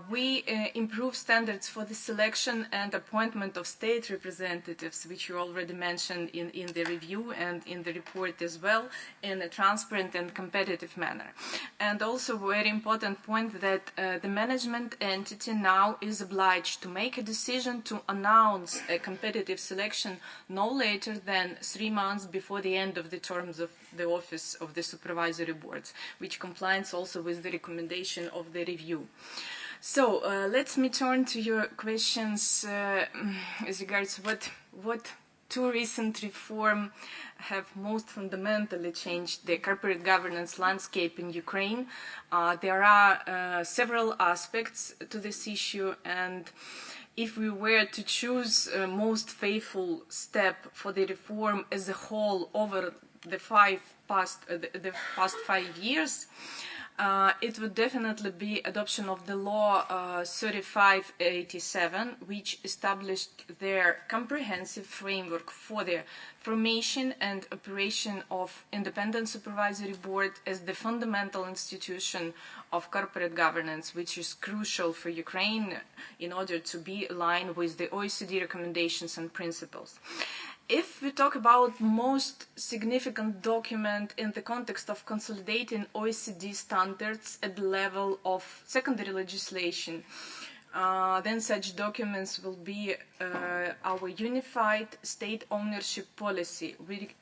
We improve standards for the selection and appointment of state representatives, which you already mentioned in the review and in the report as well, in a transparent and competitive manner. And also very important point that the management entity now is obliged to make a decision to announce a competitive selection no later than 3 months before the end of the terms of the office of the supervisory boards, which complies also with the recommendation of the review. So let me turn to your questions as regards what two recent reforms have most fundamentally changed the corporate governance landscape in Ukraine. There are several aspects to this issue, and if we were to choose a most faithful step for the reform as a whole over the past 5 years, it would definitely be adoption of the law 3587, which established their comprehensive framework for the formation and operation of independent supervisory board as the fundamental institution of corporate governance, which is crucial for Ukraine in order to be aligned with the OECD recommendations and principles. If we talk about most significant document in the context of consolidating OECD standards at the level of secondary legislation, then such documents will be our unified state ownership policy,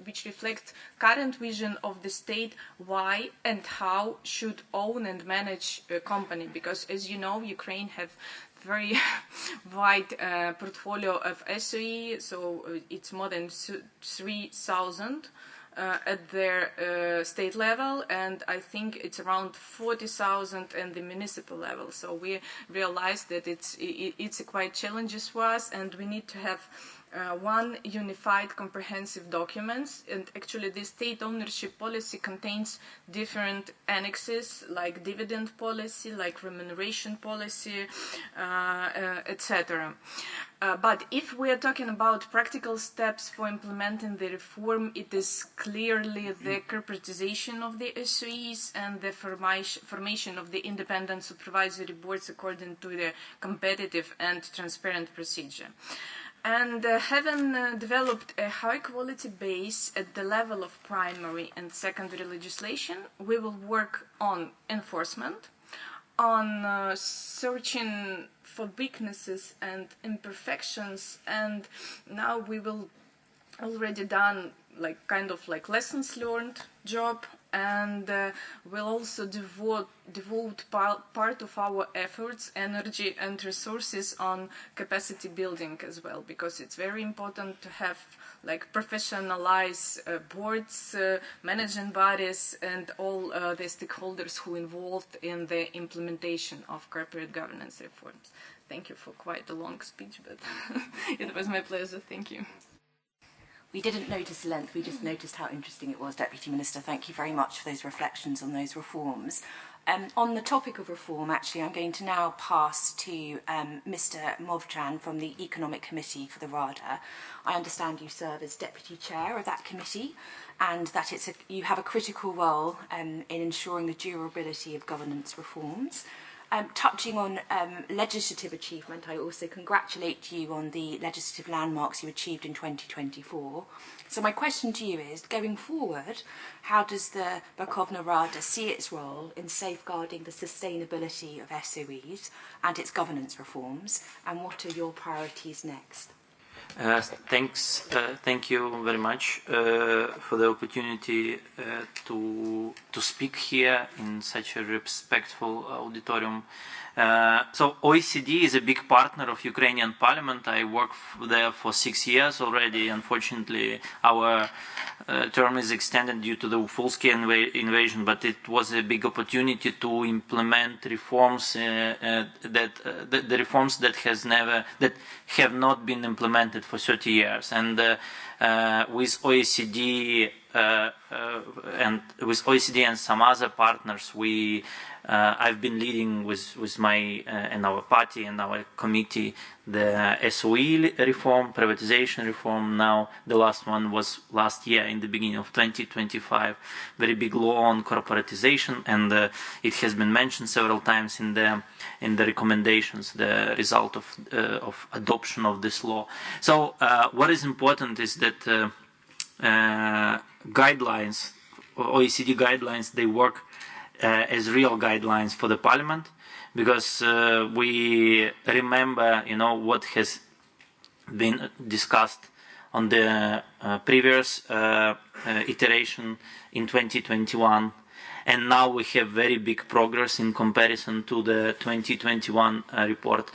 which reflects current vision of the state why and how should own and manage a company. Because as you know, Ukraine have very wide portfolio of SOE, so it's more than 3,000 at their state level, and I think it's around 40,000 at the municipal level. So we realized that it's a quite challenges for us, and we need to have one unified comprehensive documents. And actually this state ownership policy contains different annexes like dividend policy, like remuneration policy, etc. But if we are talking about practical steps for implementing the reform, it is clearly the corporatization of the SOEs and the formation of the independent supervisory boards according to the competitive and transparent procedure. And having developed a high-quality base at the level of primary and secondary legislation, we will work on enforcement, on searching for weaknesses and imperfections, and now we will already done kind of lessons learned job and we'll also devote part of our efforts, energy and resources on capacity building as well, because it's very important to have like professionalized boards, managing bodies, and all the stakeholders who are involved in the implementation of corporate governance reforms. Thank you for quite a long speech, but it was my pleasure. Thank you. We didn't notice length, we just noticed how interesting it was, Deputy Minister. Thank you very much for those reflections on those reforms. On the topic of reform, actually, I'm going to now pass to Mr. Movchan from the Economic Committee for the RADA. I understand you serve as Deputy Chair of that committee, and that you have a critical role in ensuring the durability of governance reforms. Touching on legislative achievement, I also congratulate you on the legislative landmarks you achieved in 2024. So my question to you is, going forward, how does the Verkhovna Rada see its role in safeguarding the sustainability of SOEs and its governance reforms, and what are your priorities next? Thank you very much for the opportunity to speak here in such a respectful auditorium. So OECD is a big partner of Ukrainian Parliament. I worked there for 6 years already. Unfortunately, our term is extended due to the full-scale invasion, but it was a big opportunity to implement reforms the reforms that have not been implemented for 30 years. And with OECD and some other partners, I've been leading with my and our party and our committee the SOE reform, privatization reform. Now the last one was last year in the beginning of 2025, very big law on corporatization, and it has been mentioned several times in the recommendations, the result of adoption of this law. So what is important is that guidelines, OECD guidelines, they work as real guidelines for the Parliament, because we remember, what has been discussed on the previous iteration in 2021, and now we have very big progress in comparison to the 2021 report.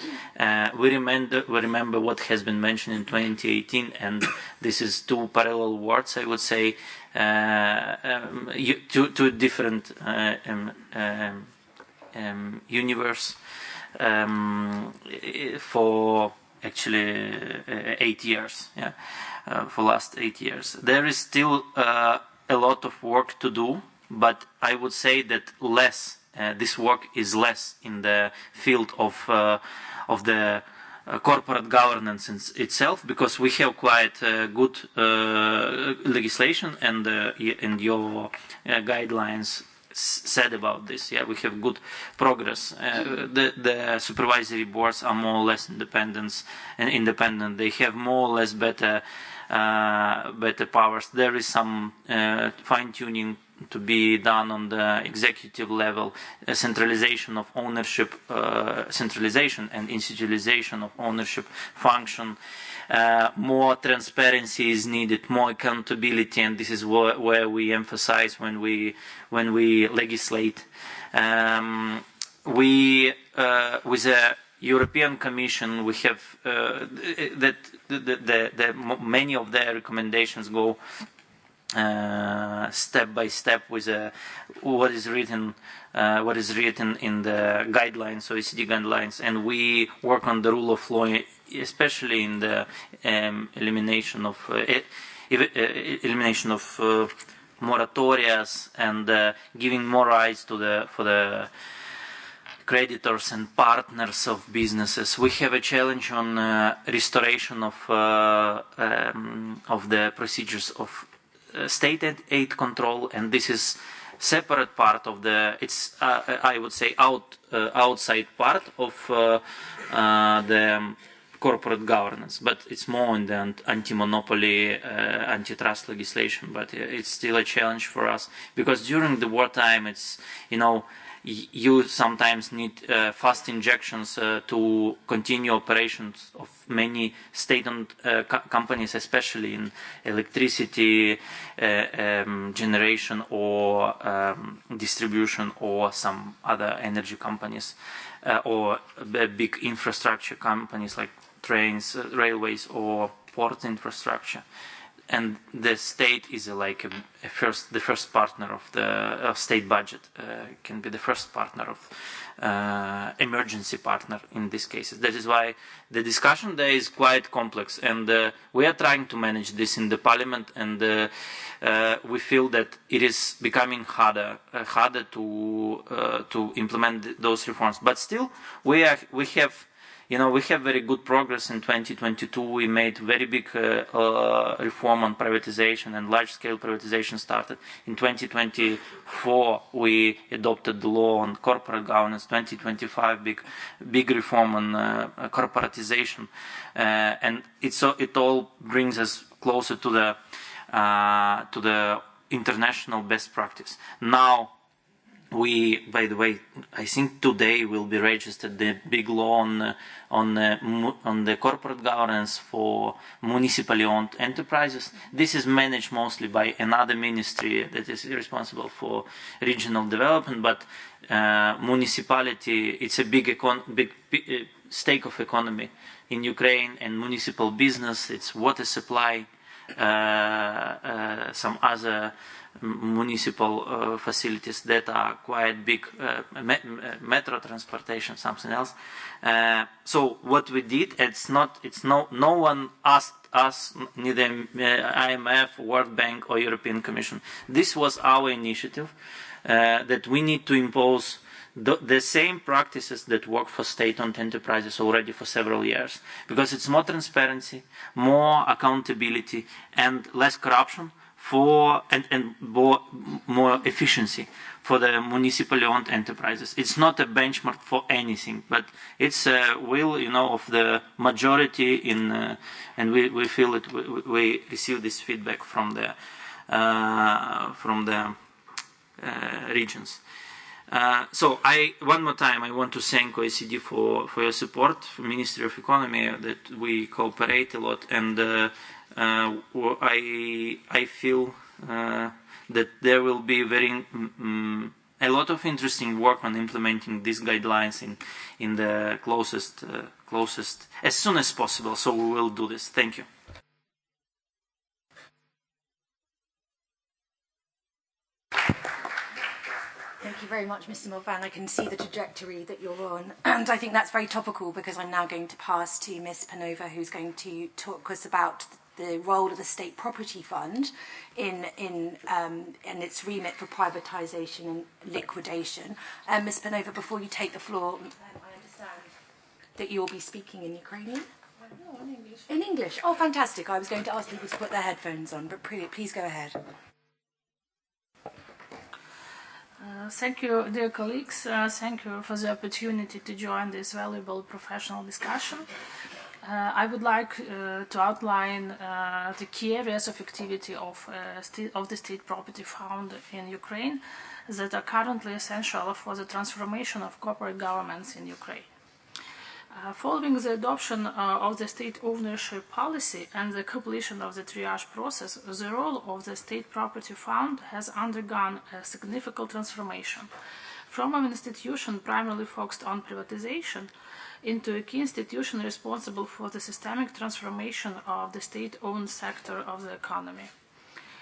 We remember what has been mentioned in 2018, and this is two parallel words, I would say, two different universe for actually 8 years, for last 8 years. There is still a lot of work to do, but I would say that this work is less in the field of the corporate governance itself, because we have quite good legislation, and your guidelines said about this. We have good progress. The supervisory boards are more or less independent. They have more or less better powers. There is some fine-tuning to be done on the executive level, centralization of ownership, centralization and institutionalization of ownership function. More transparency is needed, more accountability, and this is where we emphasize when we legislate. With the European Commission, we have many of their recommendations go step by step with what is written in the guidelines, OECD guidelines, and we work on the rule of law, especially in the elimination of moratorias, and giving more rights for the creditors and partners of businesses. We have a challenge on restoration of the procedures of state aid control, and this is separate part of it's I would say outside part of the corporate governance, but it's more in the anti-monopoly, antitrust legislation. But it's still a challenge for us, because during the wartime, it's you sometimes need fast injections to continue operations of many state-owned companies, especially in electricity generation or distribution, or some other energy companies, or big infrastructure companies like trains, railways, or port infrastructure. And the state is like the first partner of the state budget, can be the first partner of emergency partner in these cases. That is why the discussion there is quite complex, and we are trying to manage this in the parliament, and we feel that it is becoming harder to implement those reforms. But still, we have very good progress in 2022. We made very big reform on privatization, and large-scale privatization started. In 2024, we adopted the law on corporate governance. 2025, big reform on corporatization, and it all brings us closer to the international best practice. Now, by the way, I think today will be registered the big law on the corporate governance for municipally owned enterprises. This is managed mostly by another ministry that is responsible for regional development, but municipality, it's a big stake of economy in Ukraine, and municipal business, it's water supply, some other municipal facilities that are quite big, metro transportation, something else. So what we did, no one asked us, neither IMF, World Bank, or European Commission. This was our initiative, that we need to impose the same practices that work for state-owned enterprises already for several years, because it's more transparency, more accountability, and less corruption, and more efficiency for the municipally owned enterprises. It's not a benchmark for anything, but it's a will, of the majority and we feel it. We receive this feedback from the regions. So one more time, I want to thank OECD for your support, for Ministry of Economy, that we cooperate a lot, and I feel that there will be a lot of interesting work on implementing these guidelines in the closest as soon as possible. So we will do this. Thank you. Thank you very much, Mr. Morvan. I can see the trajectory that you're on, and I think that's very topical, because I'm now going to pass to Ms. Panova, who's going to talk us about the role of the State Property Fund in its remit for privatisation and liquidation. Ms. Panova, before you take the floor, I understand that you'll be speaking in Ukrainian? No, in English. In English? Oh, fantastic. I was going to ask people to put their headphones on, but please go ahead. Thank you, dear colleagues. Thank you for the opportunity to join this valuable professional discussion. I would like to outline the key areas of activity of the State Property Fund in Ukraine that are currently essential for the transformation of corporate governments in Ukraine. Following the adoption of the state ownership policy and the completion of the triage process, the role of the State Property Fund has undergone a significant transformation from an institution primarily focused on privatization into a key institution responsible for the systemic transformation of the state-owned sector of the economy.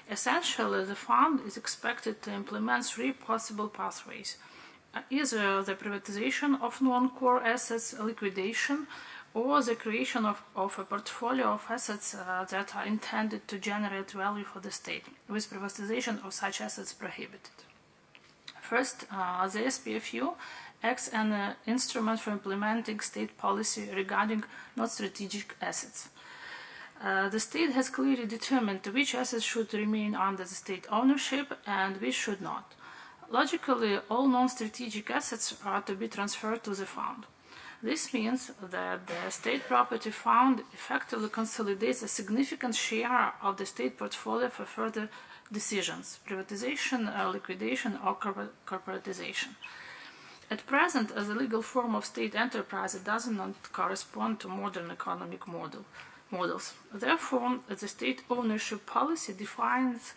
Essentially, the fund is expected to implement three possible pathways: either the privatization of non-core assets, liquidation, or the creation of a portfolio of assets that are intended to generate value for the state, with privatization of such assets prohibited. First, the SPFU acts as an instrument for implementing state policy regarding non-strategic assets. The state has clearly determined which assets should remain under the state ownership and which should not. Logically, all non-strategic assets are to be transferred to the fund. This means that the State Property Fund effectively consolidates a significant share of the state portfolio for further decisions: privatization, liquidation, or corporatization. At present, as a legal form of state enterprise, it does not correspond to modern economic models. Therefore, the state ownership policy defines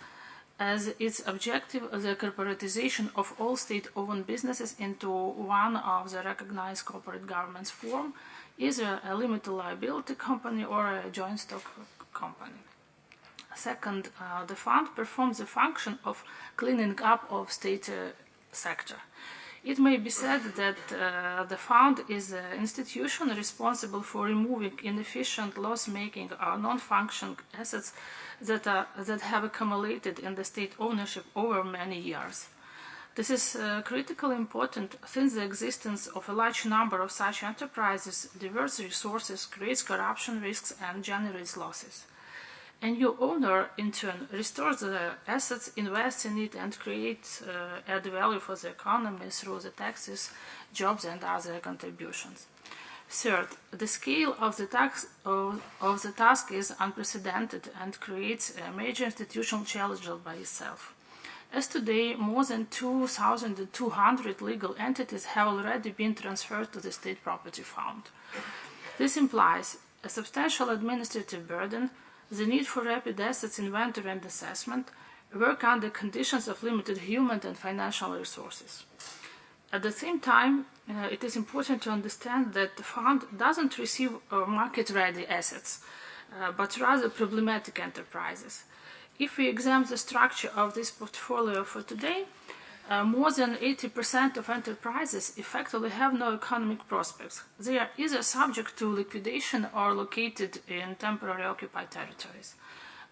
as its objective the corporatization of all state-owned businesses into one of the recognized corporate governance form, either a limited liability company or a joint stock company. Second, the fund performs the function of cleaning up of state sector. It may be said that the fund is an institution responsible for removing inefficient, loss-making, or non-functioning assets that have accumulated in the state ownership over many years. This is critically important since the existence of a large number of such enterprises, diverse resources, creates corruption risks and generates losses. A new owner, in turn, restores the assets, invests in it, and creates added value for the economy through the taxes, jobs, and other contributions. Third, the scale of the task is unprecedented and creates a major institutional challenge by itself. As today, more than 2,200 legal entities have already been transferred to the State Property Fund. This implies a substantial administrative burden, the need for rapid assets inventory and assessment, work under conditions of limited human and financial resources. At the same time, it is important to understand that the fund doesn't receive market-ready assets, but rather problematic enterprises. If we examine the structure of this portfolio for today, more than 80% of enterprises effectively have no economic prospects. They are either subject to liquidation or located in temporarily occupied territories.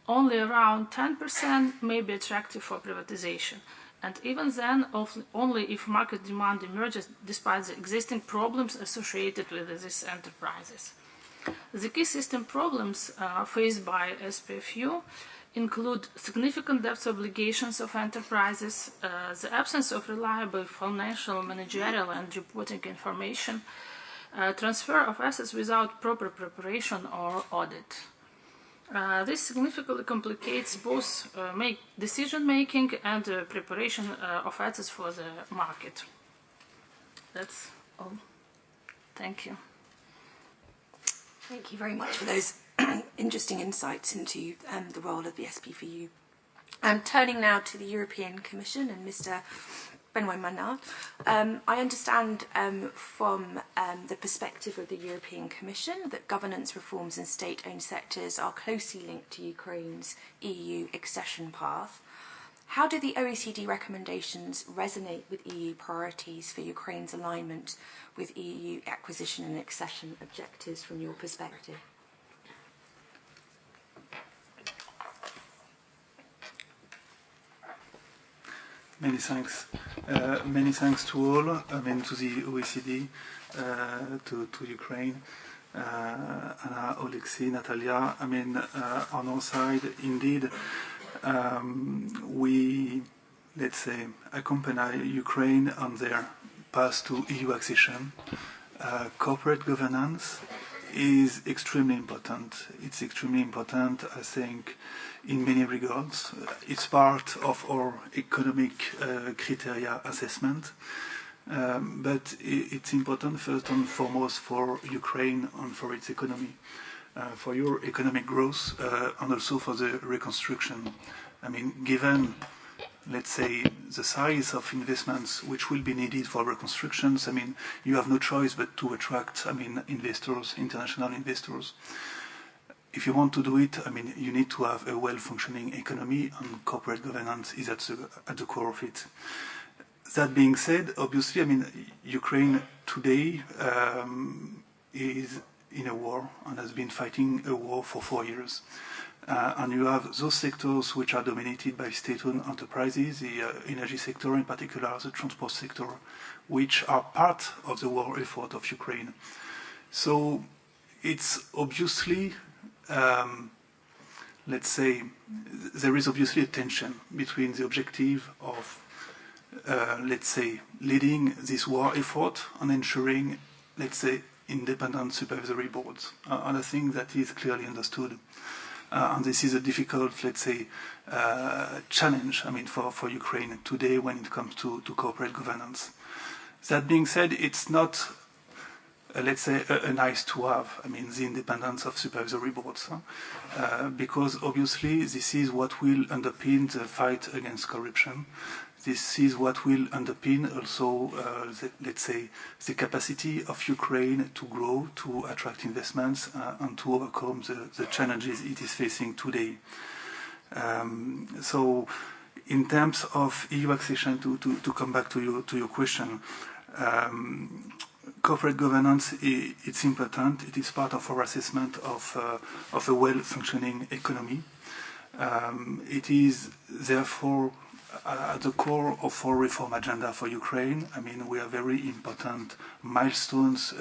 Only around 10% may be attractive for privatization, and even then only if market demand emerges despite the existing problems associated with these enterprises. The key system problems faced by SPFU include significant debt obligations of enterprises, the absence of reliable financial, managerial, and reporting information, transfer of assets without proper preparation or audit. This significantly complicates both decision-making and preparation of assets for the market. That's all. Thank you. Thank you very much for those interesting insights into the role of the SPFU. Turning now to the European Commission and Mr. Benoit Manard. I understand from the perspective of the European Commission that governance reforms in state-owned sectors are closely linked to Ukraine's EU accession path. How do the OECD recommendations resonate with EU priorities for Ukraine's alignment with EU acquisition and accession objectives from your perspective? Many thanks. Many thanks to all, to the OECD, to Ukraine, Anna, Alexei, Natalia. On our side, indeed, we, let's say, accompany Ukraine on their path to EU accession. Corporate governance is extremely important. It's extremely important, I think, in many regards. It's part of our economic criteria assessment, but it's important first and foremost for Ukraine and for its economy, for your economic growth, and also for the reconstruction. Given, let's say, the size of investments which will be needed for reconstructions, you have no choice but to attract, investors, international investors. If you want to do it, you need to have a well-functioning economy, and corporate governance is at the core of it. That being said, obviously, Ukraine today is in a war and has been fighting a war for 4 years. And you have those sectors which are dominated by state-owned enterprises, the energy sector in particular, the transport sector, which are part of the war effort of Ukraine. So it's obviously, let's say, there is obviously a tension between the objective of, let's say, leading this war effort and ensuring, let's say, independent supervisory boards. And I think that is clearly understood. And this is a difficult, let's say, challenge, for Ukraine today when it comes to corporate governance. That being said, it's not, let's say, a nice to have. I mean, the independence of supervisory boards, because obviously this is what will underpin the fight against corruption. This is what will underpin also, let's say, the capacity of Ukraine to grow, to attract investments, and to overcome the challenges it is facing today. So, in terms of EU accession, to come back to your question, corporate governance, it's important. It is part of our assessment of a well-functioning economy. It is therefore at the core of our reform agenda for Ukraine. I mean, we have very important milestones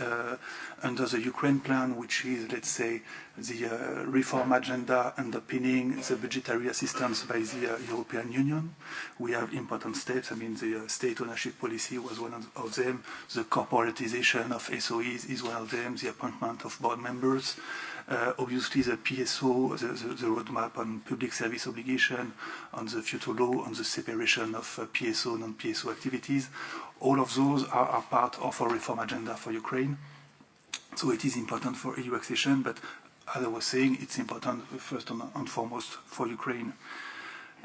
under the Ukraine plan, which is, let's say, the reform agenda underpinning the budgetary assistance by the European Union. We have important steps. I mean, the state ownership policy was one of them. The corporatization of SOEs is one of them. The appointment of board members. Obviously, the PSO, the roadmap on public service obligation, on the future law, on the separation of PSO and non-PSO activities, all of those are part of our reform agenda for Ukraine. So it is important for EU accession, but as I was saying, it's important first and foremost for Ukraine.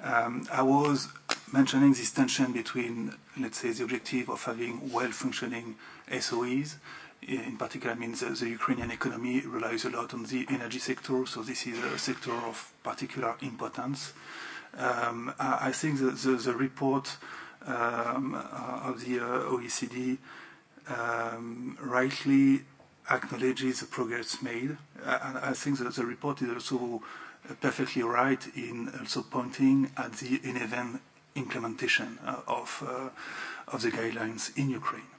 I was mentioning this tension between, let's say, the objective of having well-functioning SOEs. In particular, I mean, the Ukrainian economy relies a lot on the energy sector, so this is a sector of particular importance. I think the report of the OECD rightly acknowledges the progress made. And I think that the report is also perfectly right in also pointing at the uneven implementation of the guidelines in Ukraine.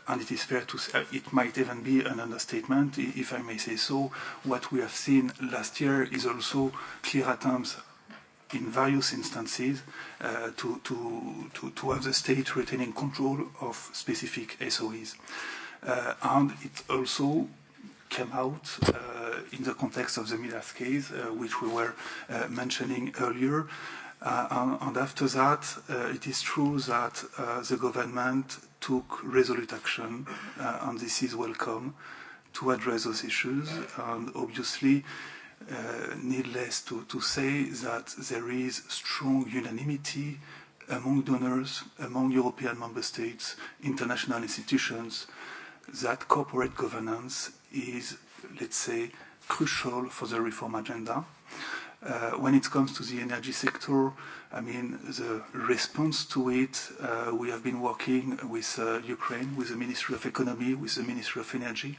And it is fair to say, it might even be an understatement, if I may say so. What we have seen last year is also clear attempts in various instances to have the state retaining control of specific SOEs. And it also came out in the context of the Midas case, which we were mentioning earlier. And after that, it is true that the government took resolute action, and this is welcome, to address those issues. And obviously, needless to say that there is strong unanimity among donors, among European member states, international institutions, that corporate governance is, let's say, crucial for the reform agenda. When it comes to the energy sector, I mean, the response to it, we have been working with Ukraine, with the Ministry of Economy, with the Ministry of Energy,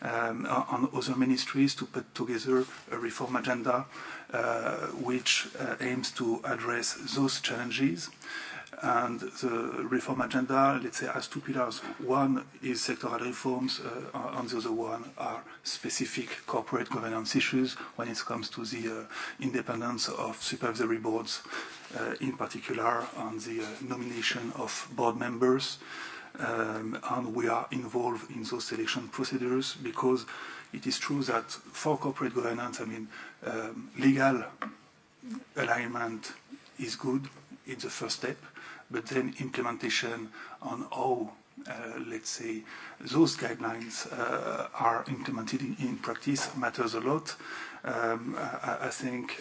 on other ministries to put together a reform agenda which aims to address those challenges. And the reform agenda, let's say, has two pillars. One is sectoral reforms, and the other one are specific corporate governance issues when it comes to the independence of supervisory boards, in particular on the nomination of board members. And we are involved in those selection procedures because it is true that for corporate governance, I mean, legal alignment is good, it's the first step. But then implementation on how, let's say, those guidelines are implemented in practice matters a lot. I think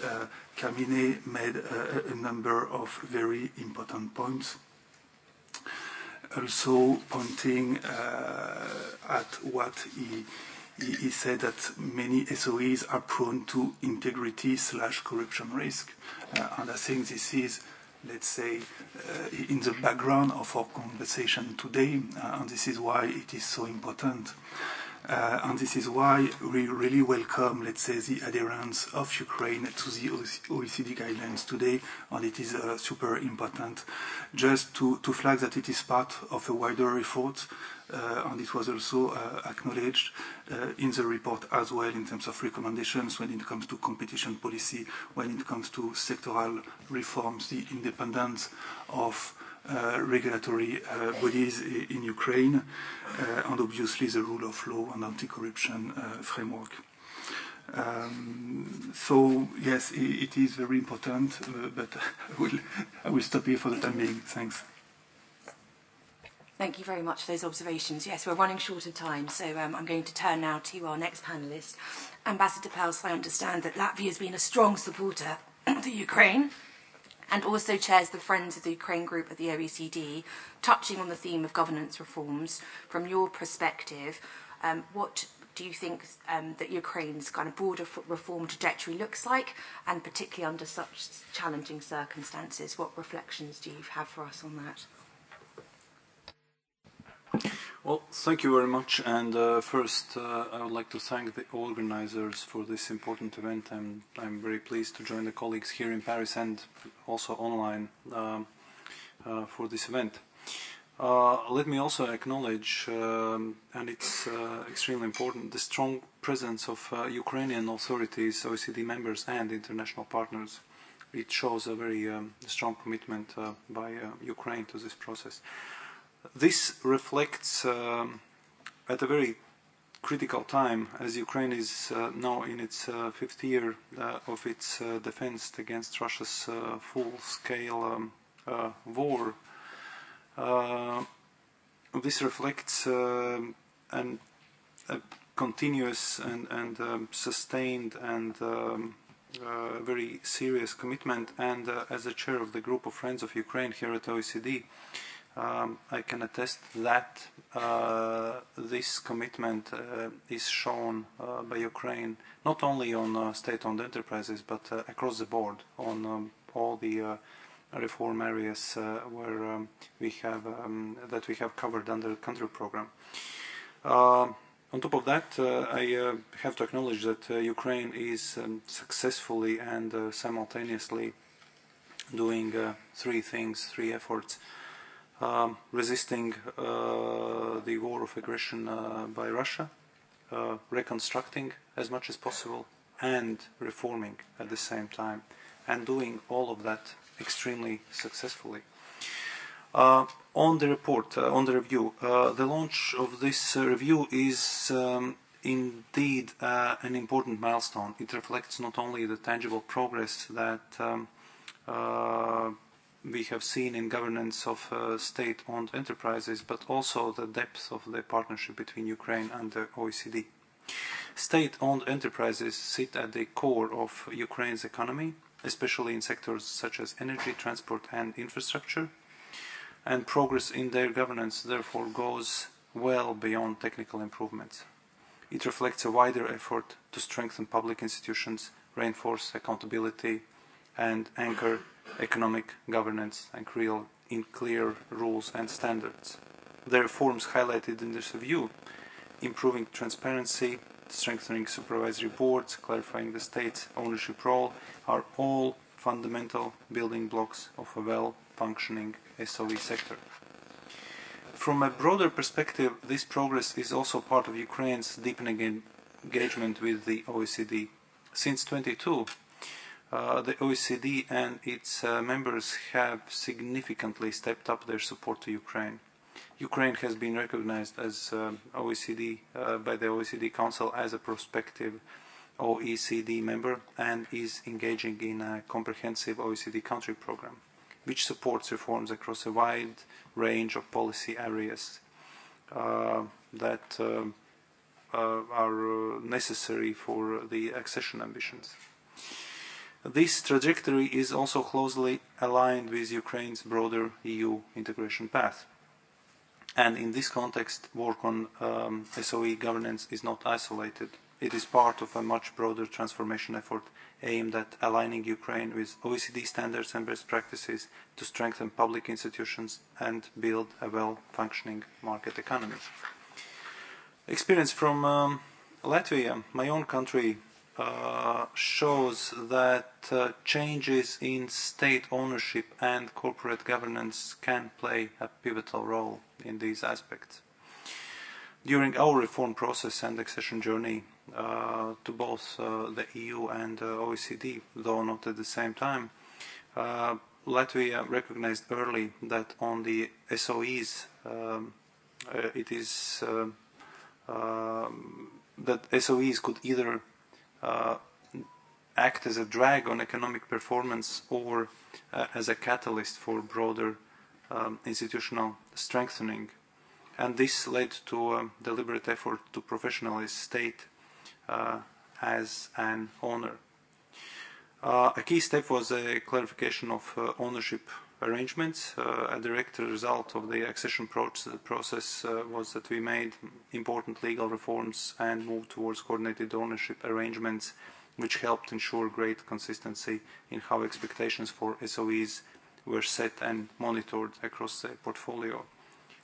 Carmine made a number of very important points. Also pointing at what he said that many SOEs are prone to integrity/corruption risk. And I think this is, let's say, in the background of our conversation today, and this is why it is so important. And this is why we really welcome, let's say, the adherence of Ukraine to the OECD guidelines today, and it is super important. Just to flag that it is part of a wider effort, and it was also acknowledged in the report as well in terms of recommendations when it comes to competition policy, when it comes to sectoral reforms, the independence of regulatory bodies in Ukraine, and obviously the rule of law and anti-corruption framework. So yes, it is very important, but I will stop here for the time being. Thanks. Thank you very much for those observations. Yes, we're running short of time, so I'm going to turn now to our next panellist. Ambassador Pels, I understand that Latvia has been a strong supporter of the Ukraine and also chairs the Friends of the Ukraine group at the OECD. Touching on the theme of governance reforms, from your perspective, what do you think that Ukraine's kind of broader reform trajectory looks like, and particularly under such challenging circumstances? What reflections do you have for us on that? Well, thank you very much. And first, I would like to thank the organizers for this important event. I'm very pleased to join the colleagues here in Paris and also online for this event. Let me also acknowledge, and it's extremely important, the strong presence of Ukrainian authorities, OECD members and international partners. It shows a very strong commitment by Ukraine to this process. This reflects at a very critical time, as Ukraine is now in its fifth year of its defense against Russia's full-scale war. This reflects a continuous and sustained and very serious commitment, and as the chair of the group of Friends of Ukraine here at OECD, I can attest that this commitment is shown by Ukraine not only on state-owned enterprises but across the board on all the reform areas where we have covered under the country program. On top of that, I have to acknowledge that Ukraine is successfully and simultaneously doing three efforts. Resisting the war of aggression by Russia, reconstructing as much as possible, and reforming at the same time, and doing all of that extremely successfully. On the report, on the review, the launch of this review is indeed an important milestone. It reflects not only the tangible progress that we have seen in governance of state-owned enterprises, but also the depth of the partnership between Ukraine and the OECD. State-owned enterprises sit at the core of Ukraine's economy, especially in sectors such as energy, transport and infrastructure, and progress in their governance therefore goes well beyond technical improvements. It reflects a wider effort to strengthen public institutions, reinforce accountability, and anchor economic governance and create in clear rules and standards. The reforms highlighted in this review, improving transparency, strengthening supervisory boards, clarifying the state's ownership role, are all fundamental building blocks of a well-functioning SOE sector. From a broader perspective, this progress is also part of Ukraine's deepening engagement with the OECD. Since 2022, the OECD and its members have significantly stepped up their support to Ukraine. Ukraine has been recognized as by the OECD Council as a prospective OECD member and is engaging in a comprehensive OECD country program, which supports reforms across a wide range of policy areas that are necessary for the accession ambitions. This trajectory is also closely aligned with Ukraine's broader EU integration path. And in this context, work on SOE governance is not isolated. It is part of a much broader transformation effort aimed at aligning Ukraine with OECD standards and best practices to strengthen public institutions and build a well-functioning market economy. Experience from Latvia, my own country, shows that changes in state ownership and corporate governance can play a pivotal role in these aspects. During our reform process and accession journey to both the EU and OECD, though not at the same time, Latvia recognized early that on the SOEs it is that SOEs could either act as a drag on economic performance or as a catalyst for broader institutional strengthening. and this led to a deliberate effort to professionalize state as an owner. A key step was a clarification of ownership arrangements. A direct result of the accession process was that we made important legal reforms and moved towards coordinated ownership arrangements, which helped ensure great consistency in how expectations for SOEs were set and monitored across the portfolio.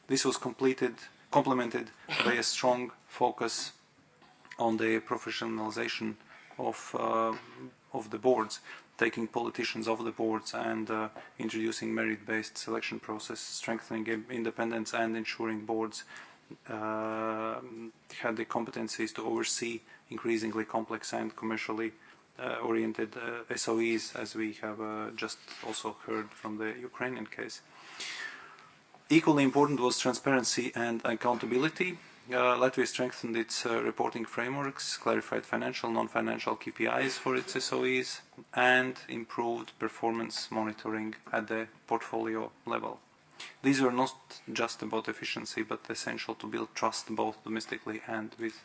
This was complemented by a strong focus on the professionalization of the boards, taking politicians off the boards and introducing merit-based selection process, strengthening independence and ensuring boards had the competencies to oversee increasingly complex and commercially oriented SOEs, as we have just also heard from the Ukrainian case. Equally important was transparency and accountability. Latvia strengthened its reporting frameworks, clarified financial, non-financial KPIs for its SOEs, and improved performance monitoring at the portfolio level. These were not just about efficiency, but essential to build trust both domestically and with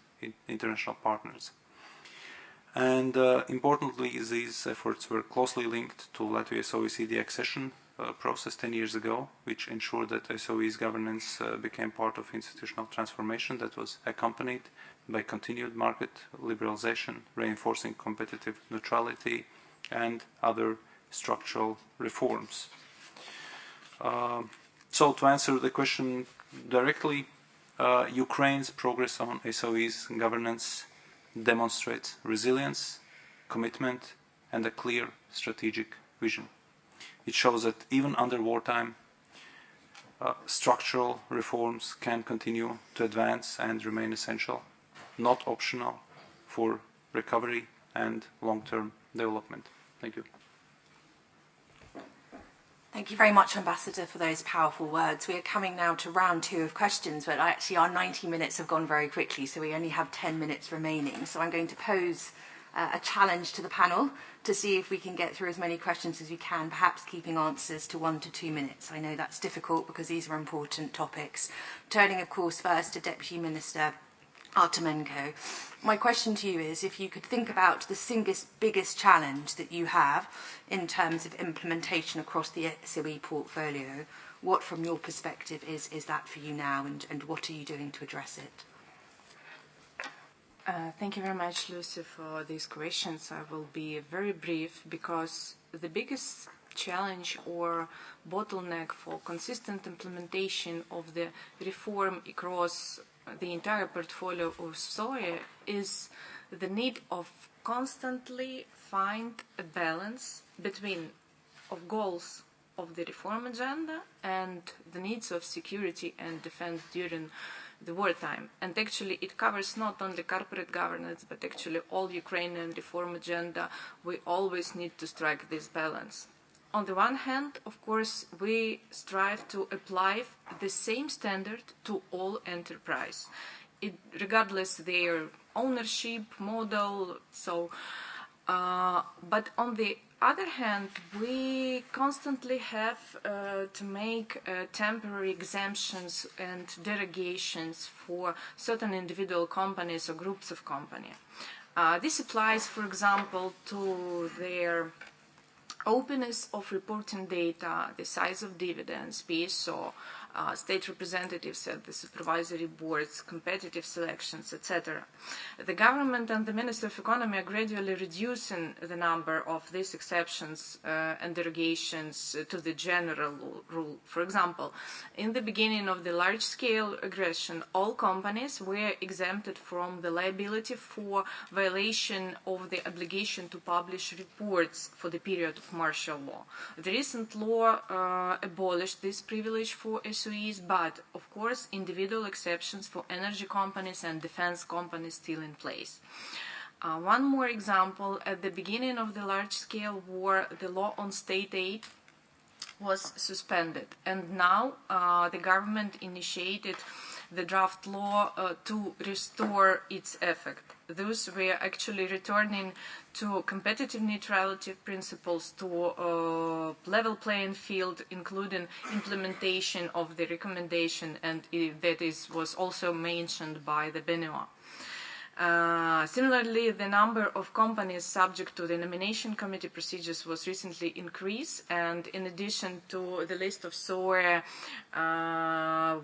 international partners. And importantly, these efforts were closely linked to Latvia's OECD accession process 10 years ago, which ensured that SOE's governance became part of institutional transformation that was accompanied by continued market liberalization, reinforcing competitive neutrality, and other structural reforms. So to answer the question directly, Ukraine's progress on SOE's governance demonstrates resilience, commitment, and a clear strategic vision. It shows that even under wartime, structural reforms can continue to advance and remain essential, not optional, for recovery and long-term development. Thank you. Thank you very much, Ambassador, for those powerful words. We are coming now to round 2 of questions, but actually our 90 minutes have gone very quickly, so we only have 10 minutes remaining. So I'm going to pose a challenge to the panel to see if we can get through as many questions as we can, perhaps keeping answers to 1 to 2 minutes. I know that's difficult because these are important topics. Turning, of course, first to Deputy Minister Artemenko. My question to you is, if you could think about the biggest challenge that you have in terms of implementation across the SOE portfolio, what from your perspective is that for you now, and what are you doing to address it? Thank you very much, Lucy, for these questions. I will be very brief because the biggest challenge or bottleneck for consistent implementation of the reform across the entire portfolio of SOE is the need of constantly find a balance between of goals of the reform agenda and the needs of security and defense during the wartime. And actually it covers not only corporate governance, but actually all Ukrainian reform agenda. We always need to strike this balance. On the one hand, of course, we strive to apply the same standard to all enterprise, regardless their ownership model. So, but on the other hand, we constantly have to make temporary exemptions and derogations for certain individual companies or groups of companies. This applies, for example, to their openness of reporting data, the size of dividends, PSO, state representatives at the supervisory boards, competitive selections, etc. The government and the Minister of Economy are gradually reducing the number of these exceptions and derogations to the general rule. For example, in the beginning of the large-scale aggression, all companies were exempted from the liability for violation of the obligation to publish reports for the period of martial law. The recent law abolished this privilege for SOEs, but of course individual exceptions for energy companies and defense companies still in place. One more example, at the beginning of the large-scale war, the law on state aid was suspended, and now the government initiated the draft law to restore its effect. thus we are actually returning to competitive neutrality principles, to level playing field, including implementation of the recommendation, and was also mentioned by the BNO. Similarly, the number of companies subject to the nomination committee procedures was recently increased, and in addition to the list of SOE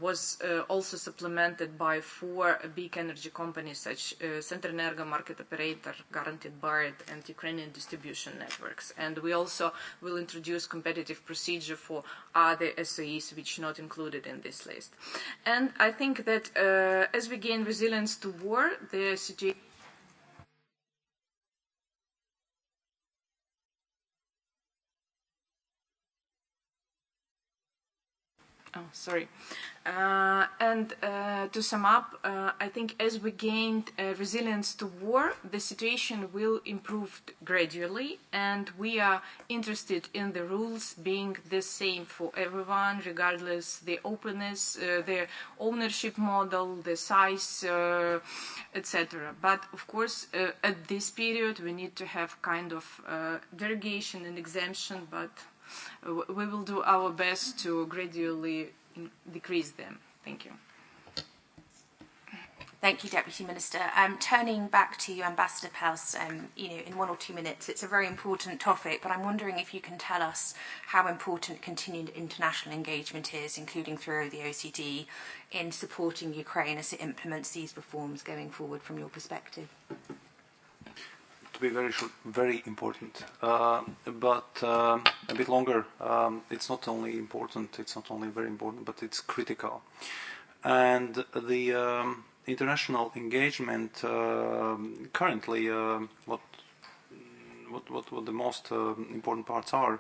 was also supplemented by 4 big energy companies such as Centrenergo Market Operator, Guaranteed Barrett, and Ukrainian distribution networks. And we also will introduce competitive procedure for other SOEs which are not included in this list. And I think that as we gain resilience to war, the situation to sum up, I think as we gained resilience to war, the situation will improve gradually, and we are interested in the rules being the same for everyone, regardless the openness, the ownership model, the size, etc. But of course, at this period, we need to have kind of derogation and exemption, but we will do our best to gradually decrease them. Thank you. Thank you, Deputy Minister. Turning back to you, Ambassador Pels, in 1 or 2 minutes, it's a very important topic, but I'm wondering if you can tell us how important continued international engagement is, including through the OECD, in supporting Ukraine as it implements these reforms going forward from your perspective. To be very short, very important, but a bit longer. It's not only important, it's not only very important, but it's critical. And the international engagement currently, what the most important parts are.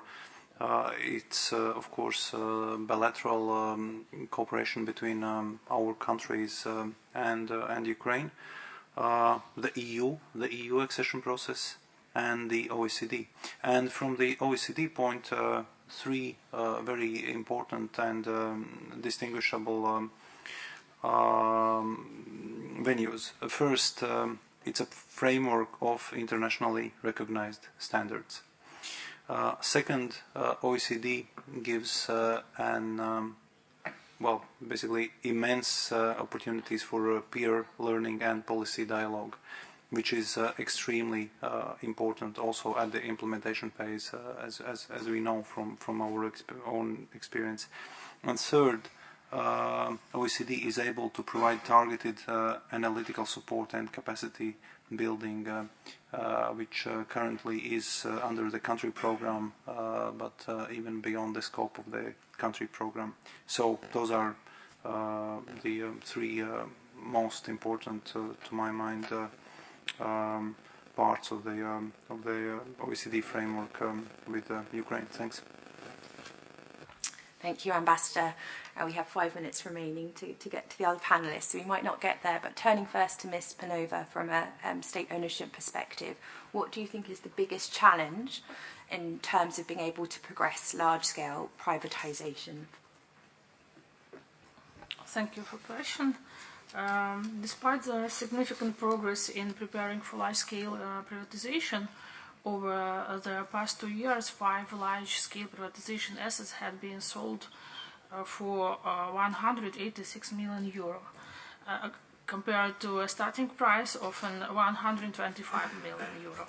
It's of course bilateral cooperation between our countries and Ukraine. The EU accession process, and the OECD. And from the OECD point, 3 very important and distinguishable venues. First, it's a framework of internationally recognized standards. Second, OECD gives basically immense opportunities for peer learning and policy dialogue, which is extremely important also at the implementation phase, as we know from our own experience. And third, OECD is able to provide targeted analytical support and capacity building, which currently is under the country program, but even beyond the scope of the country program. So those are the 3 most important, to my mind, parts of the OECD framework with Ukraine. Thanks. Thank you, Ambassador. We have 5 minutes remaining to get to the other panellists, so we might not get there, but turning first to Ms. Panova from a state ownership perspective, what do you think is the biggest challenge in terms of being able to progress large-scale privatisation? Thank you for the question. Despite the significant progress in preparing for large-scale privatization, over the past 2 years, 5 large-scale privatization assets had been sold for 186 million euro, compared to a starting price of 125 million euro.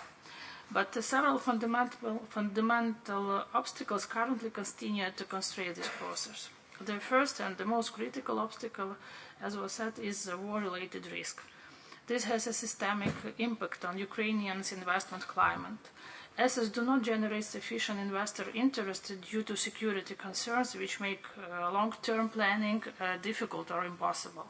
But several fundamental obstacles currently continue to constrain this process. The first and the most critical obstacle, as was said, is the war-related risk. This has a systemic impact on Ukrainians' investment climate. Assets do not generate sufficient investor interest due to security concerns, which make long-term planning difficult or impossible.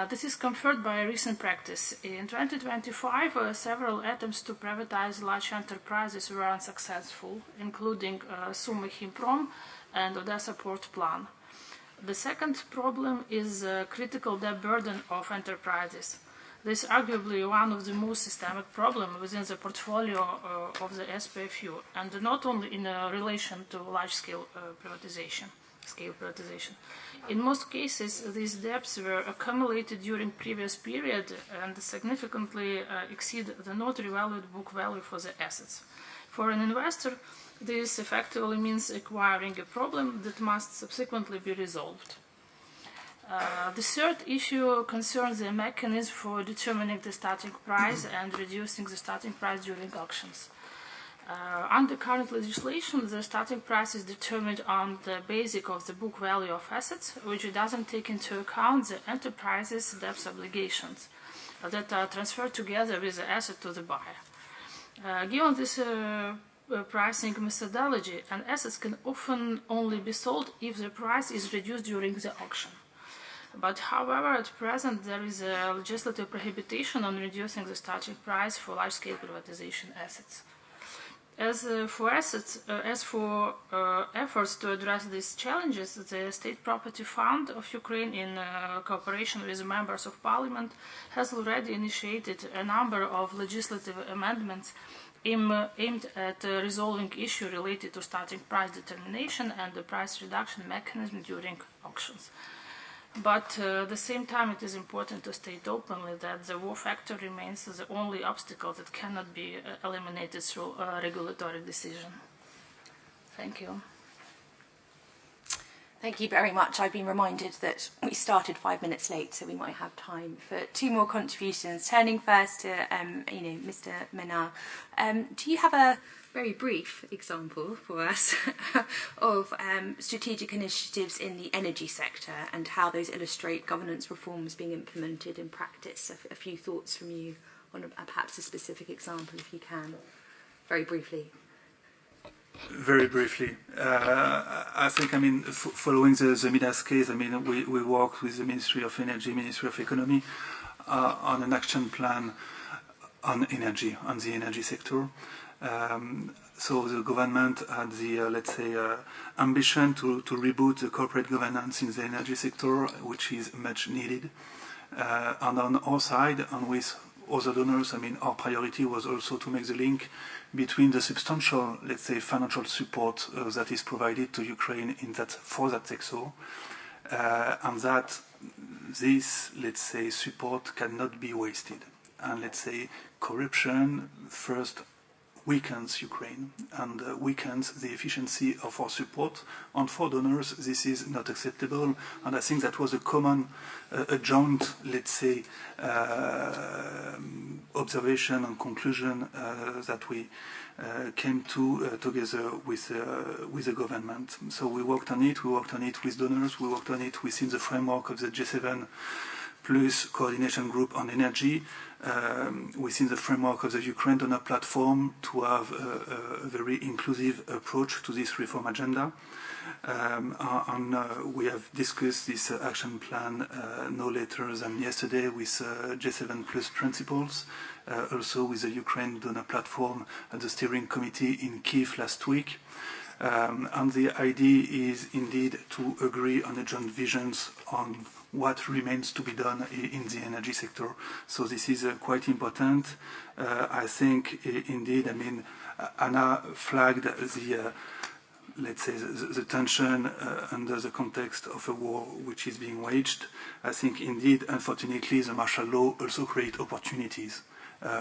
This is confirmed by a recent practice. In 2025, several attempts to privatize large enterprises were unsuccessful, including Sumy Himprom and Odessa Port Plan. The second problem is critical debt burden of enterprises. This is arguably one of the most systemic problems within the portfolio of the SPFU, and not only in relation to large-scale privatization. large-scale privatization. In most cases, these debts were accumulated during previous period and significantly exceed the not revalued book value for the assets. For an investor, this effectively means acquiring a problem that must subsequently be resolved. The third issue concerns the mechanism for determining the starting price and reducing the starting price during auctions. Under current legislation, the starting price is determined on the basis of the book value of assets, which doesn't take into account the enterprise's debt obligations that are transferred together with the asset to the buyer. Given this pricing methodology, an asset can often only be sold if the price is reduced during the auction. But however, at present, there is a legislative prohibition on reducing the starting price for large-scale privatization assets. As for efforts to address these challenges, the State Property Fund of Ukraine, in cooperation with members of Parliament, has already initiated a number of legislative amendments aimed at resolving issues related to starting price determination and the price reduction mechanism during auctions. But at the same time, it is important to state openly that the war factor remains the only obstacle that cannot be eliminated through a regulatory decision. Thank you. Thank you very much. I've been reminded that we started 5 minutes late, so we might have time for 2 more contributions. Turning first to Mr. Menard, do you have a very brief example for us of strategic initiatives in the energy sector and how those illustrate governance reforms being implemented in practice? A few thoughts from you on perhaps a specific example, if you can, very briefly. Very briefly, I think, following the Midas case, we worked with the Ministry of Energy, Ministry of Economy, on an action plan on energy, on the energy sector. So the government had the, ambition to reboot the corporate governance in the energy sector, which is much needed. And on our side, and with other donors, our priority was also to make the link between the substantial, financial support that is provided to Ukraine for that sector, and that this, support cannot be wasted. And corruption first weakens Ukraine and weakens the efficiency of our support. And for donors, this is not acceptable. And I think that was a common, a joint, observation and conclusion that we came to together with the government. So we worked on it. We worked on it with donors. We worked on it within the framework of the G7 plus coordination group on energy, within the framework of the Ukraine donor platform, to have a very inclusive approach to this reform agenda. And we have discussed this action plan no later than yesterday with G7 plus principles, also with the Ukraine donor platform at the steering committee in Kiev last week. And the idea is indeed to agree on the joint visions on what remains to be done in the energy sector. So this is quite important. I think indeed, Anna flagged the the tension under the context of a war which is being waged. I think indeed, unfortunately, the martial law also creates opportunities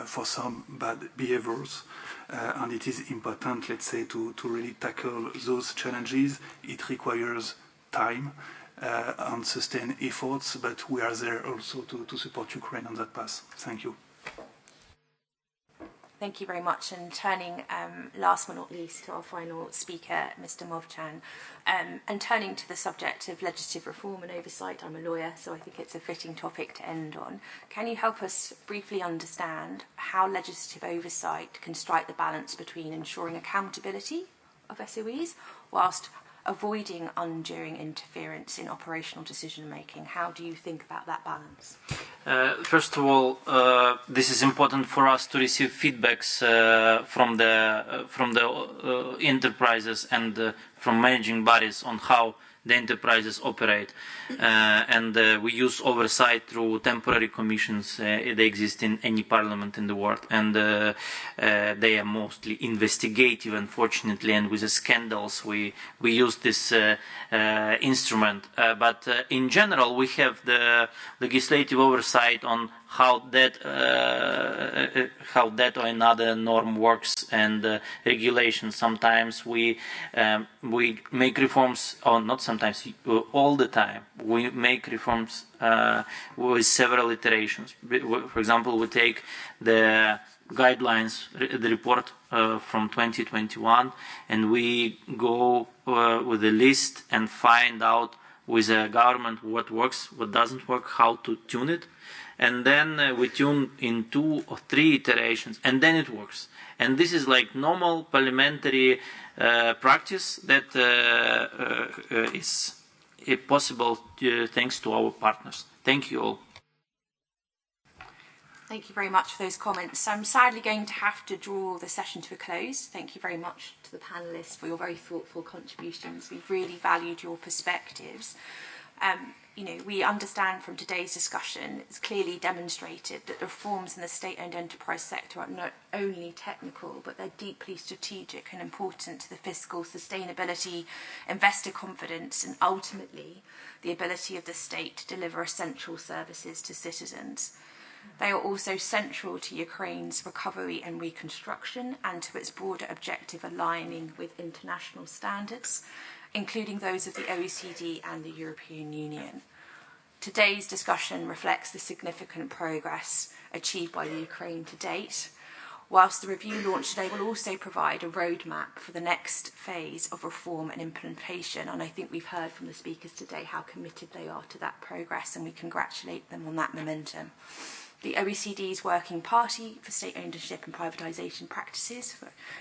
for some bad behaviors. And it is important, to really tackle those challenges. It requires time and sustained efforts, but we are there also to support Ukraine on that path. Thank you. Thank you very much. And turning, last but not least, to our final speaker, Mr. Movchan, and turning to the subject of legislative reform and oversight. I'm a lawyer, so I think it's a fitting topic to end on. Can you help us briefly understand how legislative oversight can strike the balance between ensuring accountability of SOEs whilst avoiding undue interference in operational decision-making? How do you think about that balance? First of all, this is important for us to receive feedbacks from the enterprises and from managing bodies on how the enterprises operate. And we use oversight through temporary commissions. They exist in any parliament in the world, and they are mostly investigative, unfortunately, and with the scandals we use this instrument. But in general, we have the legislative oversight on how that or another norm works, and regulation. Sometimes we make reforms, or not sometimes, all the time. We make reforms with several iterations. For example, we take the guidelines, the report from 2021, and we go with a list and find out with the government what works, what doesn't work, how to tune it. And then we tune in 2 or 3 iterations, and then it works. And this is like normal parliamentary practice that is possible thanks to our partners. Thank you all. Thank you very much for those comments. I'm sadly going to have to draw the session to a close. Thank you very much to the panellists for your very thoughtful contributions. We've really valued your perspectives. You know, we understand from today's discussion, it's clearly demonstrated that the reforms in the state-owned enterprise sector are not only technical, but they're deeply strategic and important to the fiscal sustainability, investor confidence, and ultimately the ability of the state to deliver essential services to citizens. They are also central to Ukraine's recovery and reconstruction, and to its broader objective aligning with international standards, including those of the OECD and the European Union. Today's discussion reflects the significant progress achieved by the Ukraine to date, whilst the review launched today will also provide a roadmap for the next phase of reform and implementation. And I think we've heard from the speakers today how committed they are to that progress, and we congratulate them on that momentum. The OECD's Working Party for State Ownership and Privatisation Practices,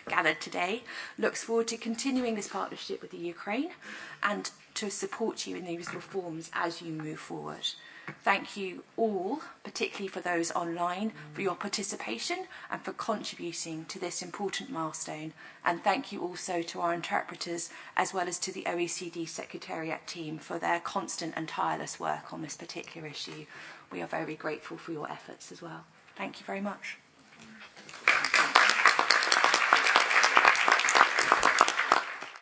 gathered today, looks forward to continuing this partnership with the Ukraine and to support you in these reforms as you move forward. Thank you all, particularly for those online, for your participation and for contributing to this important milestone. And thank you also to our interpreters, as well as to the OECD Secretariat team for their constant and tireless work on this particular issue. We are very grateful for your efforts as well. Thank you very much.